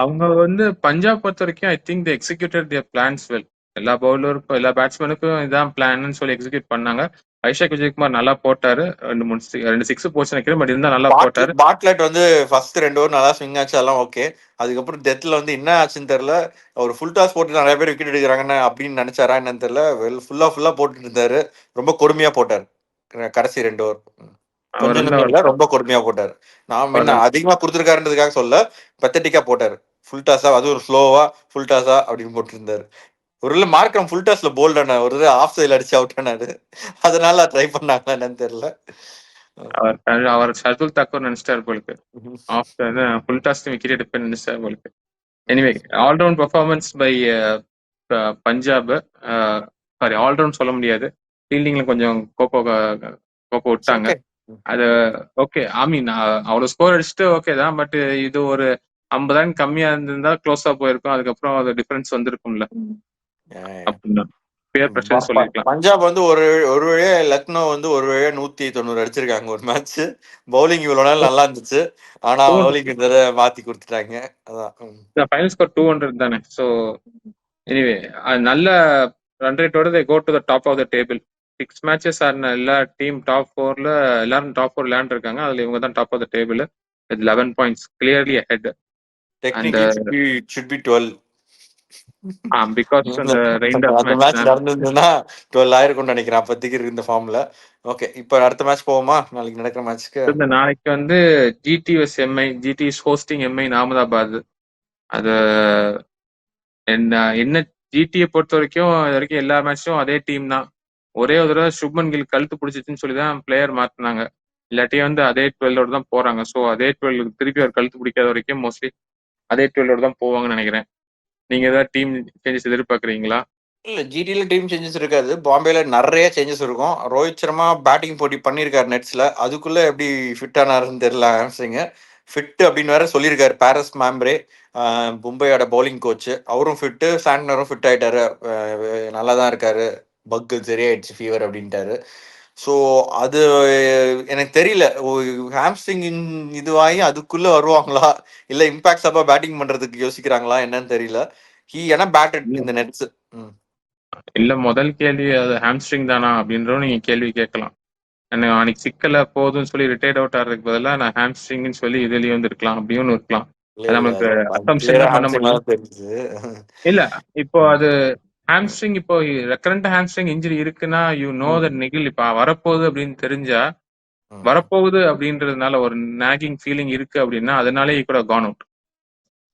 அவங்க வந்து பஞ்சாப் பொறுத்த வரைக்கும் I think they executed their plans well. எல்லா பவுலருக்கும் எல்லா பேட்ஸ்மேனுக்கும் இதான் பிளான்னு சொல்லி எக்ஸிக்யூட் பண்ணாங்க. ஐஷாக் விஜயகுமார் நல்லா போட்டாரு. 2 6 போச்சு நினைக்கிறேன். பட் இருந்தா நல்லா போட்டாரு. பாட்லெட் வந்து ஃபர்ஸ்ட் 2 ஓவர் நல்லா ஸ்விங் ஆச்சு, அதெல்லாம் ஓகே. அதுக்கப்புறம் டெத்ல வந்து என்ன ஆச்சுன்னு தெரியல. அவர் ஃபுல் டாஸ் போட்டு நிறைய பேர் விக்கெட் எடுக்கிறாங்கன்னு அப்படின்னு நினைச்சாரா என்னன்னு தெரியல. ஃபுல்லா போட்டுட்டு இருந்தாரு. ரொம்ப கொடுமையா போட்டார் கடைசி 2 ஓவர். கொஞ்சம் ரொம்ப கொடுமையா போட்டாரு. நான் முன்ன அதிகமா கொடுத்துருக்காருன்றதுக்காக சொல்ல, பெத்தட்டிக்கா போட்டாரு. ஃபுல் டாஸா, அது ஒரு ஸ்லோவா ஃபுல் டாஸா அப்படின்னு போட்டு இருந்தாரு. ஒரு மார்க்கம் ஃபுல் டாஸ்ல போல்ட் ஆனா, ஒரு ஆஃப் சைட்ல அடிச்சு அவுட் ஆனாரு. அதனால ட்ரை பண்ணாங்களா என்னன்னு தெரியல. அவர் ஷர்துல் தாக்கூர் நினைச்சிட்டாரு போலுக்கு. ஃபுல் டாஸ் விக்கெட் எடுப்பேன்னு நினைச்சாரு போலுக்கு. Anyway allround performance by Punjab. Sorry, allround சொல்ல முடியாது, ஃபீல்டிங்ல கொஞ்சம் கோப்போ விட்டாங்க. அது ஓகே. ஐ மீன் அவ்வளவு ஸ்கோர் அடிச்சுட்டு ஓகே தான். பட் இது ஒரு 50 ரன் கம்மியா இருந்திருந்தா க்ளோஸா போயிருக்கும். அதுக்கப்புறம் அது டிஃபரன்ஸ் வந்திருக்கும்ல அப்படின்னா பேர் பிரச்சனை சொல்லிருக்கலாம். பஞ்சாப் வந்து ஒரு வழியா லக்னோ வந்து ஒரு வழியா 190 அடிச்சிருக்காங்க ஒரு மேட்ச். பவுலிங் இவ்வளவு நாள் நல்லா இருந்துச்சு, ஆனா பவுலிங் மாத்தி கொடுத்துட்டாங்க. அதான் ஃபைனல் ஸ்கோர் 200 தானே. ஸோ எனிவே நல்ல ரன் ரேட்டோட they go to the top of the table. 6 matches ஆடின எல்லா டீம் டாப் 4ல எல்லாரும் டாப் 4 விளையாண்டு இருக்காங்க. அதுல இவங்க தான் top of the table with 11 points clearly ahead. Technically it should be 12. Because அந்த ரெயின் ஆஃப் அந்த மேட்ச் மேட்ச் நடந்திருந்ததுன்னா 12 ஆயிருக்கும்னு நினைக்கிறேன் அப்போதைக்கு இருக்கு இந்த ஃபார்ம்ல. ஓகே, இப்போ அடுத்த மேட்ச் போவோமா? நாளைக்கு நடக்கிற மேட்ச்க்கு. நாளைக்கு வந்து GT vs MI. GT is hosting MI Ahmedabad. அது என்ன ஜிடியை பொறுத்த வரைக்கும் இது வரைக்கும் எல்லா மேட்சும் அதே டீம் தான். ஒரே ஒரு தடவை சுப்மன் கில் கழுத்து பிடிச்சிச்சுன்னு சொல்லி தான் பிளேயர் மாத்தினாங்க. இல்லாட்டியே வந்து அதே 12ஓட தான் போறாங்க. ஸோ அதே 12 திருப்பி அவர் கழுத்து பிடிக்காத வரைக்கும் மோஸ்ட்லி அதே 12ஓட தான் போவாங்கன்னு நினைக்கிறேன். நீங்க ஏதாவது டீம் சேஞ்சஸ் எதிர்பார்க்குறீங்களா? இல்ல, ஜிடில டீம் சேஞ்சஸ் இருக்காது. பாம்பேல நிறைய சேஞ்சஸ் இருக்கும். ரோஹித் சர்மா பேட்டிங் போட்டி பண்ணியிருக்காரு நெட்ஸ்ல. அதுக்குள்ள எப்படி ஃபிட் ஆனாருன்னு தெரியல. ஹாம்ஸ்ட்ரிங் ஃபிட் அப்படின்னு வேற சொல்லியிருக்காரு பாரஸ் மேம்ப்ரே, மும்பையோட பவுலிங் கோச். அவரும் ஃபிட்டு, சாண்ட்னரும் ஃபிட் ஆயிட்டாரு. நல்லா தான் இருக்காரு, பக்கு சரியாயிடுச்சு, ஃபீவர் அப்படின்ட்டாரு. ஸோ அது எனக்கு தெரியல, ஹாம்ஸ்ட்ரிங் இதுவாகி அதுக்குள்ள வருவாங்களா, இல்ல இம்பாக்ட் அப்பா பேட்டிங் பண்றதுக்கு யோசிக்கிறாங்களா என்னன்னு தெரியல. ஏன்னா பேட்டட் இந்த நெட்ஸ். இல்ல, முதல் கேள்வி அது ஹாம்ஸ்ட்ரிங் தானா அப்படின்றதும் நீங்க கேள்வி கேட்கலாம். அன்னைக்கு சிக்கல போதும்னு சொல்லி ரிட்டையர்ட் அவுட் ஆகிறதுக்கு பதிலாக நான் ஹாம்ஸ்ட்ரிங்னு சொல்லி இதுலயே வந்திருக்கலாம், அப்படின்னு இருக்கலாம். இல்ல அது இல்ல, நமக்கு கிளியரா அசம்ஷன் பண்ண ஹாம்ஸ்ட்ரிங் முடியும். தான் தெரிஞ்சுது. இல்ல, இப்போ அது ஹாம்ஸ்ட்ரிங், இப்போ ரெக்கரண்ட் ஹாம்ஸ்ட்ரிங் இன்ஜுரி இருக்குன்னா தட் நிகில் இப்ப வரப்போகுது அப்படின்னு தெரிஞ்சா, வரப்போகுது அப்படின்றதுனால ஒரு நாகிங் ஃபீலிங் இருக்கு அப்படின்னா அதனாலே கூட கான் அவுட்.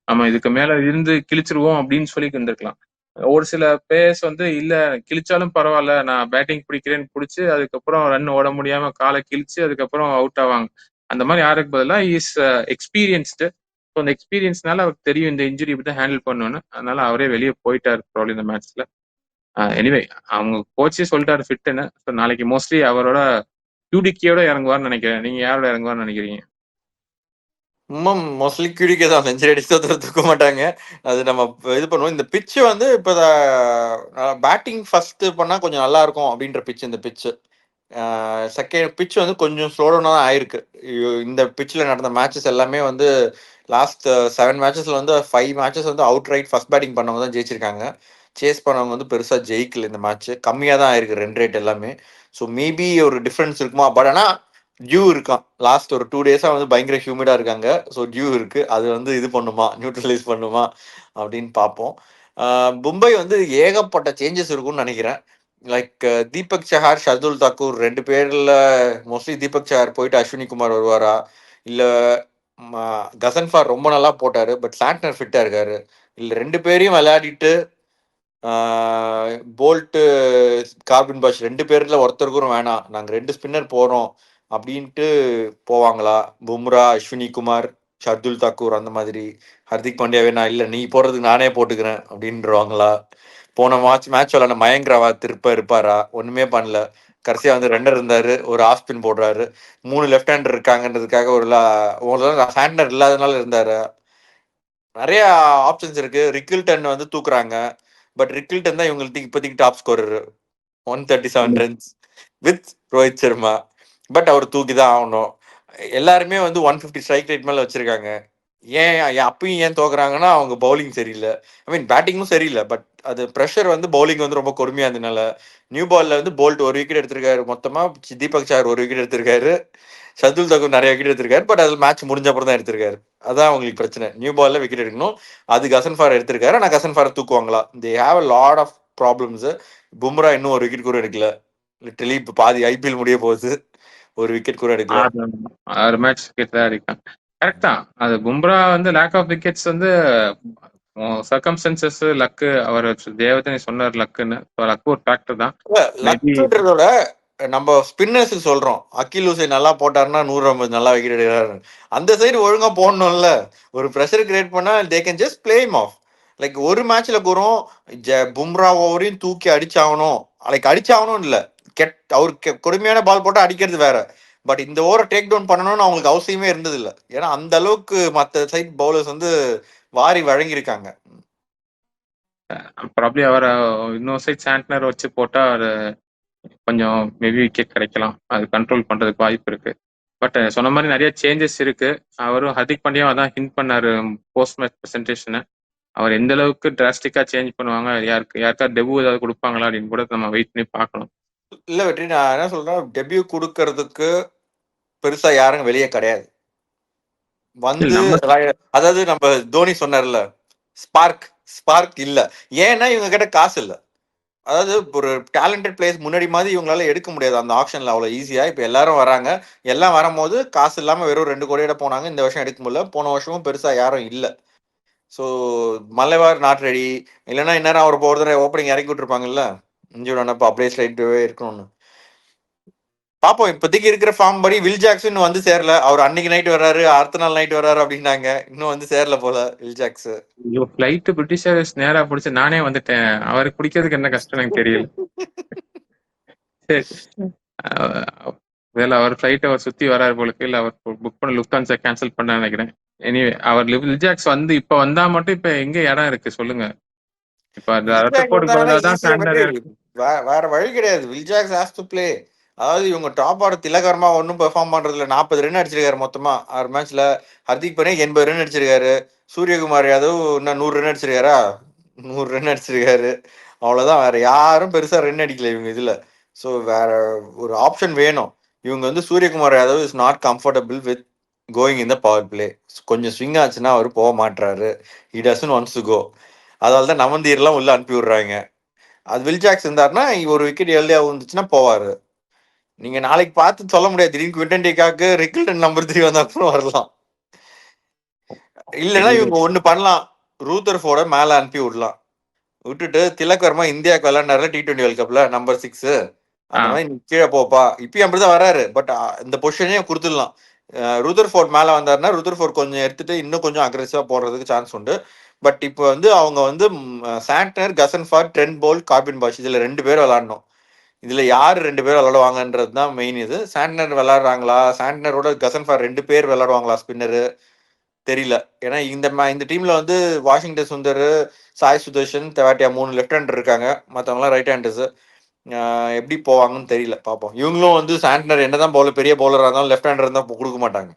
ஆமா, இதுக்கு மேல இருந்து கிழிச்சிருவோம் அப்படின்னு சொல்லி இருந்திருக்கலாம். ஒரு சில பிளேயர்ஸ் வந்து இல்ல கிழிச்சாலும் பரவாயில்ல, நான் பேட்டிங் பிடிக்கிறேன்னு பிடிச்சி அதுக்கப்புறம் ரன் ஓட முடியாம காலை கிழிச்சு அதுக்கப்புறம் அவுட் ஆவாங்க. அந்த மாதிரி யாருக்கு பதிலாக இஸ் எக்ஸ்பீரியன்ஸ்டு. ஸோ அந்த எக்ஸ்பீரியன்ஸ்னால அவருக்கு தெரியும் இந்த இன்ஜுரி இப்படி தான் ஹேண்டில் பண்ணணும்னு. அதனால அவரே வெளியே போயிட்டார் ப்ராப்ளம் இந்த மேட்ச்ல. எனிவே, அவங்க கோச்சே சொல்லிட்டாரு ஃபிட்டுன்னு. ஸோ நாளைக்கு மோஸ்ட்லி அவரோட யூடிகேயோட இறங்குவார்னு நினைக்கிறேன். நீங்க யாரோட இறங்குவார்னு நினைக்கிறீங்க? மோஸ்ட்லி கியூடிக்கே தான், செஞ்சுரி அடிச்சு தூக்க மாட்டாங்க. அது நம்ம இது பண்ணுவோம். இந்த பிச்சு வந்து இப்போ பேட்டிங் ஃபர்ஸ்ட் பண்ணா கொஞ்சம் நல்லா இருக்கும் அப்படின்ற பிச் இந்த பிச்சு. செகண்ட் பிச் வந்து கொஞ்சம் ஸ்லோடவுனாக தான் ஆயிருக்கு. இந்த பிச்சில் நடந்த மேட்சஸ் எல்லாமே வந்து லாஸ்ட் 7 மேட்சஸ்ல வந்து 5 மேட்சஸ் வந்து அவுட் ரைட் ஃபர்ஸ்ட் பேட்டிங் பண்ணவங்க தான் ஜெயிச்சிருக்காங்க. சேஸ் பண்ணவங்க வந்து பெருசாக ஜெயிக்கல. இந்த மேட்ச் கம்மியாக தான் ஆயிருக்கு ரன் ரேட் எல்லாமே. ஸோ மேபி ஒரு டிஃப்ரென்ஸ் இருக்குமா. பட் ஆனால் டியூ இருக்கான். லாஸ்ட் ஒரு 2 டேஸாக வந்து பயங்கர ஹியூமிடா இருக்காங்க. ஸோ டியூ இருக்கு. அது வந்து இது பண்ணுமா, நியூட்ரலைஸ் பண்ணுமா அப்படின்னு பார்ப்போம். மும்பை வந்து ஏகப்பட்ட சேஞ்சஸ் இருக்கும்னு நினைக்கிறேன். லைக் தீபக் சஹார், ஷர்துல் தாக்கூர் 2 பேர்ல மோஸ்ட்லி தீபக் சஹார் போயிட்டு அஸ்வினி குமார் வருவாரா, இல்ல கசன்ஃபார் ரொம்ப நல்லா போட்டாரு, பட் சாண்ட்னர் ஃபிட்டா இருக்காரு, இல்ல 2 பேரையும் விளையாடிட்டு போல்ட்டு, கார்பின் பாஷ் 2 பேர்ல ஒருத்தருக்கும் வேணாம், நாங்க 2 ஸ்பின்னர் போறோம் அப்படின்ட்டு போவாங்களா? பும்ரா, அஸ்வினி குமார், ஷர்துல் தாக்கூர் அந்த மாதிரி. ஹர்திக் பாண்டியா வேணா, இல்ல நீ போறதுக்கு நானே போட்டுக்கிறேன் அப்படின்றவாங்களா? போன மேட்ச் விளாட மயங்க் ராவத் இருப்பாரா? ஒண்ணுமே பண்ணல. கடைசியா வந்து 2 இருந்தாரு, ஒரு ஆஃப் ஸ்பின் போடுறாரு. 3 லெஃப்ட் ஹேண்டர் இருக்காங்கன்றதுக்காக ஒரு ஹேண்டர் இல்லாதனால இருந்தாரு. நிறைய ஆப்ஷன்ஸ் இருக்கு. ரிக்கில்டன் வந்து தூக்குறாங்க. பட் ரிக்கில்டன் தான் இவங்களுக்கு இப்போதைக்கு top scorer, 137 runs with Rohit Sharma. But அவர் தூக்கி தான் ஆகணும். எல்லாருமே வந்து 150 ஸ்ட்ரைக் ரேட் மேல வச்சிருக்காங்க. ஏன் அப்பயும் ஏன் தோக்குறாங்கன்னா அவங்க பவுலிங் சரியில்லை. ஐ மீன் பேட்டிங்கும் சரியில்லை. பட் அது ப்ரெஷர் வந்து பவுலிங் வந்து ரொம்ப கொடுமையா இருந்ததுனால நியூ பால்ல வந்து போல்ட் 1 விக்கெட் எடுத்திருக்காரு. மொத்தமா தீபக் சார் 1 விக்கெட் எடுத்திருக்காரு. ஷர்துல் தாக்கூர் நிறைய விக்கெட் எடுத்திருக்காரு. பட் அது மேட்ச் முடிஞ்ச அப்புறம் தான் எடுத்திருக்காரு. அதான் அவங்களுக்கு பிரச்சனை. நியூ பால்ல விக்கெட் எடுக்கணும். அது கசன்ஃபார் எடுத்திருக்காரு. ஆனால் கசன்ஃபார் தூக்குவாங்களா? They have a lot of problems. Bumrah இன்னும் 1 விக்கெட் கூட எடுக்கல. லிட்டரலி இப்போ பாதி ஐபிஎல் முடிய போகுது, 1 விக்கெட் கூட எடுக்கல. 6 மேட்ச் கிட்ட தான் இருக்கான். கரெக்ட் தான். அது பும்ரா வந்து லேக் ஆஃப் விக்கெட்ஸ் வந்து சர்க்கம்ஸ்டன்சஸ், லக்கு. அவர் தேவதனை சொன்னார் லக்குன்னு. லக்கு ஒரு ஃபேக்டர் தான். மேபி லக்குன்றதோட நம்ம ஸ்பின்னர்ஸுக்கு சொல்றோம். அகில் ஹுசைன் நல்லா போட்டாருன்னா 150 நல்லா விக்கெட் எடுக்கிறாரு. அந்த சைடு ஒழுங்கா போடணும்ல. ஒரு ப்ரெஷர் கிரியேட் பண்ணா they can just play him off. Like ஒரு மேட்ச்ல கூறும் பும்ரா ஓவரையும் தூக்கி அடிச்சாகணும். லைக் அடிச்சாகணும் இல்ல, அவருக்கு கொடுமையான பால் போட்டா அடிக்கிறது வேற. பட் இந்த ஓவரை டேக் டவுன் பண்ணணும்னு அவங்களுக்கு அவசியமே இருந்தது இல்லை. ஏன்னா அந்த அளவுக்கு மற்ற சைட் பவுலர்ஸ் வந்து வாரி வழங்கியிருக்காங்க. ப்ராப்ளி அவரை இன்னொரு சைட் சாண்ட்னர் வச்சு போட்டா அது கொஞ்சம் மேபி விக்கெட் கிடைக்கலாம். அது கண்ட்ரோல் பண்றதுக்கு வாய்ப்பு இருக்கு. பட் சொன்ன மாதிரி நிறைய சேஞ்சஸ் இருக்கு. அவரும் ஹர்திக் பாண்டியாவும் அதான் ஹிண்ட் பண்ணாரு போஸ்ட் மேட்ச் பிரசன்டேஷனை. அவர் எந்த அளவுக்கு டிராஸ்டிக்கா சேஞ்ச் பண்ணுவாங்க, யாருக்கா டெபு ஏதாவது கொடுப்பாங்களா அப்படின்னு கூட நம்ம வெயிட் பண்ணி பார்க்கணும். இல்ல வெற்றி, நான் என்ன சொல்றேன், டெபியூ கொடுக்கறதுக்கு பெருசா யாரும் வெளியே கிடையாது. வந்து நம்ம அதாவது நம்ம தோனி சொன்னார்ல, ஸ்பார்க் ஸ்பார்க் இல்ல. ஏன்னா இவங்க கிட்ட காசு இல்ல. அதாவது ஒரு டேலண்டட் பிளேயர்ஸ் முன்னாடி மாதிரி இவங்களால எடுக்க முடியாது அந்த ஆப்ஷன்ல அவ்வளவு ஈஸியா. இப்ப எல்லாரும் வராங்க. எல்லாம் வரும்போது காசு இல்லாம வெறும் 2 கோடியோட போனாங்க. இந்த வருஷம் எடுக்க முடியல. போன வருஷமும் பெருசா யாரும் இல்ல. ஸோ மலைவார் நாட் ரெடி. இல்லைன்னா இந்நேரம் அவர் ஒரு தடவை ஓப்பனிங் இறக்கி விட்டுருப்பாங்கல்ல. இன்ஜூர் ஆனப்ப அப்படியே ஸ்லைட்டாவே இருக்கணும்னு. பாப்போம். இப்போதைக்கு இருக்கிற ஃபார்ம் படி வில் ஜாக்சன் வந்து சேரல. அவர் அன்னைக்கு நைட் வர்றாரு, அடுத்த நாள் நைட் வர்றாரு அப்படின்னாங்க. இன்னும் வந்து சேரல போல வில் ஜாக்ஸ். ஐயோ, ஃபிளைட் பிரிட்டிஷ் ஏர்வேஸ் நேரா பிடிச்சு நானே வந்துட்டேன். அவருக்கு பிடிக்கிறதுக்கு என்ன கஷ்டம் எனக்கு தெரியல. சரி. வேலை அவர் ஃபிளைட் அவர் சுத்தி வராரு போலுக்கு, இல்ல அவர் புக் பண்ண லுஃப்தான்ஸா கேன்சல் பண்ண நினைக்கிறேன். எனிவே அவர் லிஜாக்ஸ் வந்து இப்ப வந்தா மட்டும் இப்ப எங்க இடம் இருக்கு சொல்லுங்க. இப்ப வில் ஜாக்ஸ் ரத்தப்போடு வந்தாங்கன்னா பதிலா தான் ஈஸியா சாண்டர் இருக்கு. வேற வழி கிடையாது. Will Jacks has to play. அதாவது இவங்க டாப் ஆர்டர் திலகர்மா ஒன்றும் பெர்ஃபார்ம் பண்றதுல 40 ரன் அடிச்சிருக்காரு மொத்தமா 6 மேட்ச்ல. ஹர்திக் பாண்டியா 80 ரன் அடிச்சிருக்காரு. சூரியகுமார் யாதவ் இன்னும் 100 ரன் அடிச்சிருக்காரா? 100 ரன் அடிச்சிருக்காரு. அவ்வளவுதான். வேற யாரும் பெருசா ரன் அடிக்கல இவங்க இதுல. ஸோ வேற ஒரு ஆப்ஷன் வேணும். இவங்க வந்து Suryakumar Yadav is not comfortable with going in the power play. கொஞ்சம் ஸ்விங் ஆச்சுன்னா அவர் போக மாட்டாரு. He doesn't wants to go. அதனால தான் நமந்தீர்லாம் உள்ள அனுப்பி விடுறாங்க. அது வில் ஜாக்ஸ் இருந்தாருன்னா ஒரு விக்கெட் ஏர்லியா வந்துச்சுன்னா போவாரு. நீங்க நாளைக்கு பார்த்து சொல்ல முடியாது. திடீர்னு குவிண்டன் டிகாக்கு ரிக்கில்டன் நம்பர் 3 வந்த அப்புறம் வரலாம். இல்லைன்னா தெரியல. இவங்க ஒண்ணு பண்ணலாம். ரூதர்ஃபோர்ட மேல அனுப்பி விடலாம். விட்டுட்டு திலக் வர்மா இந்தியாவுக்கு விளையாடுனாரு T20 வேர்ல்ட் கப்ல நம்பர் 6. அந்த மாதிரி நீ கீழே போப்பா. இப்பயும் அப்படிதான் வராரு. பட் இந்த பொசிஷனே கொடுத்துடலாம். ரூதர்ஃபோர்ட் மேல வந்தாருன்னா ரூதர்ஃபோர்ட் கொஞ்சம் எடுத்துட்டு இன்னும் கொஞ்சம் அக்ரெசிவா போடுறதுக்கு சான்ஸ் உண்டு. பட் இப்போ வந்து அவங்க வந்து Santner, Ghazanfar, Trent Boult, Corbin Bosch இதுல 2 பேர் விளையாடணும். இதுல யாரு 2 பேர் விளையாடுவாங்கன்றது தான் மெயின். இது சாண்ட்னர் விளையாடுறாங்களா, சாண்ட்னரோட கசன்ஃபார் 2 பேர் விளையாடுவாங்களா ஸ்பின்னரு தெரியல. ஏன்னா இந்த டீம்ல வந்து வாஷிங்டன் சுந்தர், சாய் சுதர்ஷன், தெவாட்டியா 3 லெஃப்ட் ஹேண்டர் இருக்காங்க. மற்றவங்களாம் ரைட் ஹேண்டர்ஸ். எப்படி போவாங்கன்னு தெரியல. பார்ப்போம். இவங்களும் வந்து சாண்ட்னர் என்னதான் பெரிய பவுலரா இருந்தாலும் லெஃப்ட் ஹேண்டர் இருந்தா கொடுக்க மாட்டாங்க.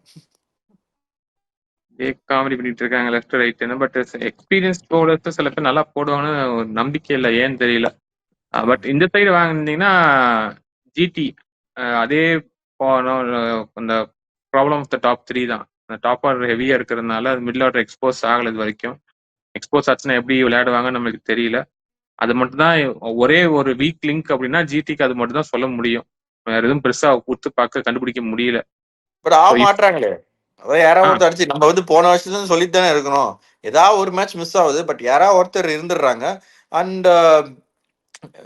காமெடி பண்ணிட்டு இருக்காங்க லெஃப்ட் ரைட்னு. பட் எக்ஸ்பீரியன்ஸ் பவுலர்ஸ் சில பேர் நல்லா போடுவாங்கன்னு ஒரு நம்பிக்கை இல்லை, ஏன்னு தெரியல. பட் இந்த சைடு வாங்கினீங்கன்னா ஜிடி அதே அந்த ப்ராப்ளம் ஆஃப் த டாப் 3 தான். அந்த டாப் ஆர்டர் ஹெவியா இருக்கிறதுனால அது மிடில் ஆர்டர் எக்ஸ்போஸ் ஆகல இது வரைக்கும். எக்ஸ்போஸ் ஆச்சுன்னா எப்படி விளையாடுவாங்கன்னு நம்மளுக்கு தெரியல. அது மட்டும் தான் ஒரே ஒரு வீக் லிங்க் அப்படின்னா ஜிடிக்கு அது மட்டும் தான் சொல்ல முடியும். வேற எதுவும் பெருசா உத்து பார்க்க கண்டுபிடிக்க முடியல. பட் மாட்டாங்களே. அதான் யாராவது ஒருத்தர் அடிச்சு நம்ம வந்து போன வருஷத்துல சொல்லிட்டு தானே இருக்கணும். ஏதாவது ஒரு மேட்ச் மிஸ் ஆகுது. பட் யாராவது ஒருத்தர் இருந்துடுறாங்க. அண்ட்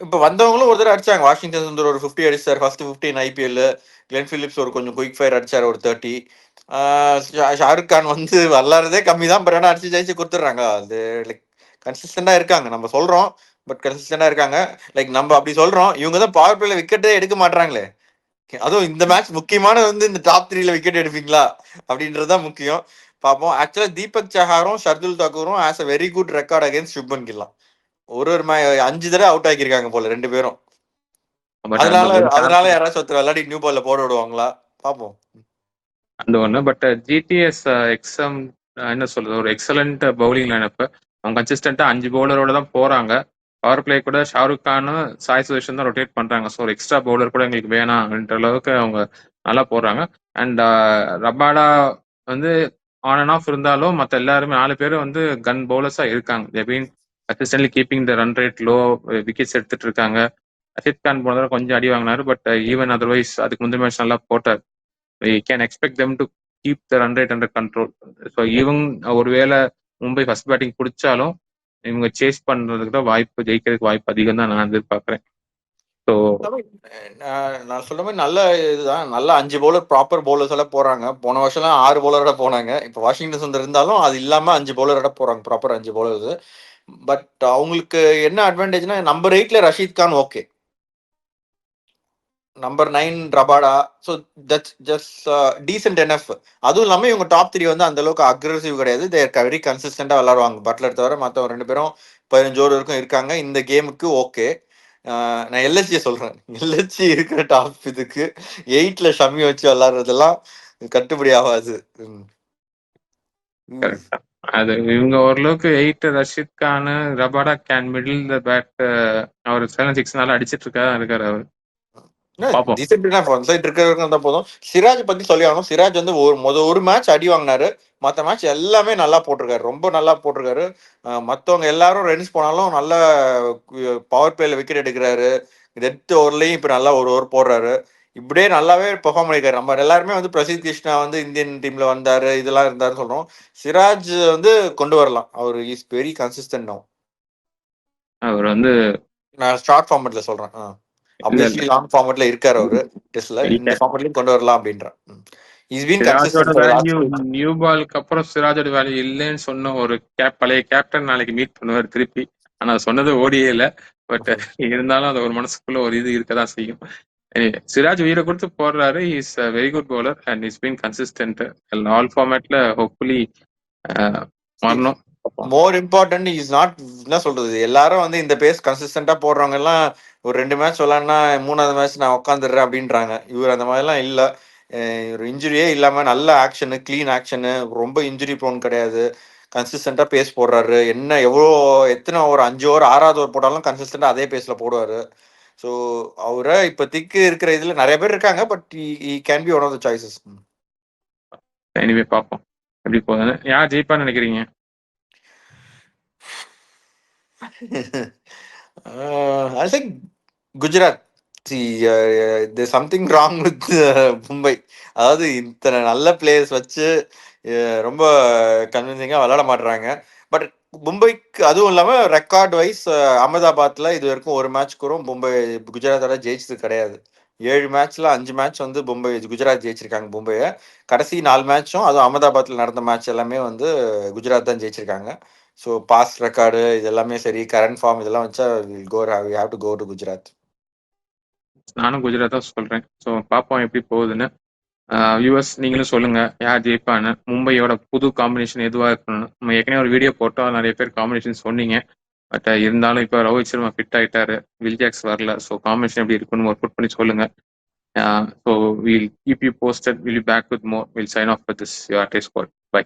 இப்ப வந்தவங்களும் ஒரு தடவை அடிச்சாங்க. வாஷிங்டன் சுந்தர் ஒரு 50 அடிச்சார் ஃபர்ஸ்ட் 15 IPL. கிளென் பிலிப்ஸ் ஒரு கொஞ்சம் குயிக் ஃபயர் அடிச்சார் ஒரு 30. ஷாருக் கான் வந்து வல்லாரதே கம்மி தான். பட் ஆனால் அடிச்சு ஜெயிச்சு கொடுத்துட்றாங்க. அது லைக் கன்சிஸ்டண்டா இருக்காங்க. நம்ம சொல்றோம் பட் கன்சிஸ்டண்டா இருக்காங்க. லைக் நம்ம அப்படி சொல்றோம். இவங்க தான் பவர் பிளேல விக்கெட்டே எடுக்க மாட்டாங்களே. அதுவும் இந்த மேட்ச் முக்கியமான வந்து இந்த டாப் 3ல விக்கெட் எடுப்பீங்களா அப்படின்றதுதான் முக்கியம். பார்ப்போம். ஆக்சுவலா தீபக் சஹாரும் ஷர்துல் தாக்கூரும் has a very good record against Shubman கில்லாம். ஒரு 5 தடவை அவுட் ஆக்கியிருக்காங்க போல 2 பேரும். அதனால யாராச்சும் ஒருத்தர் விளையாடி நியூ பால்ல போட விடுவாங்களா பாப்போம். அந்த ஒண்ணு. பட் ஜிடிஎஸ் எக்ஸம் என்ன சொல்றது, ஒரு எக்ஸலண்ட் பவுலிங் லைனப். அவங்க கன்சிஸ்டன்டா 5 பவுலரோட தான் போறாங்க. பவர் பிளே கூட ஷாருக் கானும் சாய் சுதர்ஷன் தான் ரொட்டேட் பண்றாங்க. ஸோ ஒரு எக்ஸ்ட்ரா பவுலர் கூட எங்களுக்கு வேணாம் அப்படின்ற அளவுக்கு அவங்க நல்லா போடுறாங்க. அண்ட் ரபாடா வந்து ஆன் அண்ட் ஆஃப் இருந்தாலும் மற்ற எல்லாருமே 4 பேரும் வந்து கன் பவுலர்ஸா இருக்காங்க. Been consistently keeping the run rate low, wickets எடுத்துட்டு இருக்காங்க. ரஷித் கான் போன தடவை கொஞ்சம் அடி வாங்கினாரு. பட் ஈவன் அதர்வைஸ் அதுக்கு முந்தைய மேட்ச் நல்லா போட்டார். we can expect them to keep the run rate under control. So இவங்க ஒருவேளை மும்பை ஃபர்ஸ்ட் பேட்டிங் பிடிச்சாலும் இவங்க சேஸ் பண்றதுக்கு தான் வாய்ப்பு, ஜெயிக்கிறதுக்கு வாய்ப்பு அதிகம் தான் நான் எதிர்பார்க்குறேன். ஸோ நான் சொல்ற மாதிரி நல்ல இதுதான். நல்ல 5 பவுலர் ப்ராப்பர் பவுலர்ஸ் எல்லாம் போறாங்க. போன வருஷம்லாம் 6 பவுலரோட போனாங்க. இப்போ வாஷிங்டன் சுந்தர் இருந்தாலும் அது இல்லாம 5 பவுலரோட போறாங்க. Proper 5 bowlers. பட் அவங்களுக்கு என்ன அட்வான்டேஜ்னா நம்பர் 8ல Rashid Khan okay, number 9 Rabada. So that's just decent enough. அதுவும் இல்லாமல் இவங்க டாப் 3 வந்து அந்த அளவுக்கு அக்ரெசிவ் கிடையாது. தேர் வெரி கன்சிஸ்டண்டா விளாடுவாங்க. பட்லர் தவிர மற்றவங்க 2 பேரும் 15 ஓவர் வரைக்கும் இருக்காங்க. இந்த கேமுக்கு ஓகே. நான் எல்எஸ்ஜி சொல்றேன். எல்எஸ்ஜி இருக்கிற டாப் இதுக்கு 8ல ஷம்மி வச்சு விளாடுறதெல்லாம் கட்டுப்படி ஆகாது. அது இவங்க ஓரளவுக்கு 8 Rashid Khan, Rabada can middle the bat. அவர் 7 6 அடிச்சிட்டு இருக்காரு அவர். பாப்போம். டீசென்ட்னா ஒன் சைடு இருக்கிறவங்க இருந்தா போதும். சிராஜ் பத்தி சொல்லி ஆகணும். சிராஜ் வந்து ஒரு மேட்ச் அடி வாங்கினாரு. மத்த மேட்ச் எல்லாமே நல்லா போட்டிருக்காரு. ரொம்ப நல்லா போட்டிருக்காரு. மத்தவங்க எல்லாரும் ரன்ஸ் போனாலும் நல்ல பவர் பிளேல விக்கெட் எடுக்கிறாரு. டெத் ஓவர்லயும் இப்ப நல்லா ஒரு ஓவர் போடுறாரு. இப்படியே நல்லாவே பெர்ஃபார்ம் பண்ணிருக்காரு. நம்ம எல்லாருமே வந்து பிரசித் கிருஷ்ணா வந்து இந்தியன் டீம்ல வந்தாரு, இதெல்லாம் இருந்தாரு சொல்றோம். சிராஜ் வந்து கொண்டு வரலாம். அவர் இஸ் வெரி கன்சிஸ்டன்ட் நவ். அவர் வந்து நான் ஷார்ட் ஃபார்மட்ல சொல்றேன். இல்ல இல்ல ஆப்வியஸ்லி லாங் ஃபார்மட்ல இருக்காரு அவரு டெஸ்ட்ல. இந்த ஃபார்மட்லயும் கொண்டு வரலாம் அப்படின்றேன். இஸ் பீன் சிராஜோட consistent for value last week. New பாலுக்கு அப்புறம் சிராஜோட வேல்யூ இல்லைன்னு சொன்ன ஒரு பழைய கேப்டன் நாளைக்கு மீட் பண்ணுவார் திருப்பி. ஆனா சொன்னது ஓடியே இல்ல. பட் இருந்தாலும் அது ஒரு மனசுக்குள்ள ஒரு இது இருக்கதான் செய்யும். சிராஜ் உயிரை கொடுத்து போடுறாரு. Is very good bowler and is been consistent all ஃபார்மேட்ல. ஹோப்ஃபுல்லி வரணும். மோர் இம்பார்ட்டன்ட் இஸ் நாட், என்ன சொல்றது, எல்லாரும் வந்து இந்த பேஸ் கன்சிஸ்டன்டா போடுறவங்க எல்லாம் ஒரு 2 மேட்ச் விளாட்னா 3வது மேட்ச் நான் உட்காந்துடுறேன் அப்படின்றாங்க. இவர் அந்த மாதிரிலாம் இல்ல. ஒரு இன்ஜுரியே இல்லாம நல்ல ஆக்ஷனு, கிளீன் ஆக்ஷனு, ரொம்ப இன்ஜுரி ப்ரோன் கிடையாது. கன்சிஸ்டன்டா பேஸ் போடுறாரு. என்ன எத்தனை ஒரு 5 ஓவர் 6வது ஓவர் போட்டாலும் கன்சிஸ்டன்டா அதே பேஸ்ல போடுவாரு. ஸோ அவரை இப்போதைக்கு இருக்கிற இதுல நிறைய பேர் இருக்காங்க. But can be one of the choices. Anyway பார்ப்போம் எப்படி போகுதுன்னு. யார் ஜெயிப்பான்னு நினைக்கிறீங்க? I think Gujarat. there's something wrong with Mumbai. அதாவது இத்தனை நல்ல பிளேயர்ஸ் வச்சு ரொம்ப கன்வின்சிங்காக விளையாட மாட்டுறாங்க. பட் மும்பைக்கு அதுவும் இல்லாமல் ரெக்கார்ட் வைஸ் அகமதாபாத்தில் இது வரைக்கும் ஒரு மேட்ச் கூட மும்பை குஜராத்தோட ஜெயிச்சது கிடையாது. 7 மேட்ச்ல 5 மேட்ச் வந்து குஜராத் ஜெயிச்சிருக்காங்க மும்பையை. கடைசி 4 மேட்சும் அதுவும் அகமதாபாத்தில் நடந்த மேட்ச் எல்லாமே வந்து குஜராத் தான் ஜெயிச்சிருக்காங்க. ஸோ பாஸ்ட் ரெக்கார்டு இது எல்லாமே சரி, கரண்ட் ஃபார்ம் இதெல்லாம் வச்சா we have to go to Gujarat. நானும் குஜராத் தான் சொல்றேன். ஸோ பார்ப்போம் எப்படி போகுதுன்னு. வியூவர்ஸ் நீங்களும் சொல்லுங்க யார் ஜெயிப்பான்னு. மும்பையோட புது காம்பினேஷன் எதுவாக இருக்கணும்னு. நம்ம ஏற்கனவே ஒரு வீடியோ போட்டோம், நிறைய பேர் காம்பினேஷன் சொன்னீங்க. பட் இருந்தாலும் இப்போ ரோஹித் சர்மா ஃபிட் ஆயிட்டாரு, வில் ஜாக்ஸ் வரல. ஸோ காம்பினேஷன் எப்படி இருக்குன்னு ஒர்க் அவுட் பண்ணி சொல்லுங்க. So we'll keep you posted. We'll you back with more. We'll sign off with this your taste squad. By.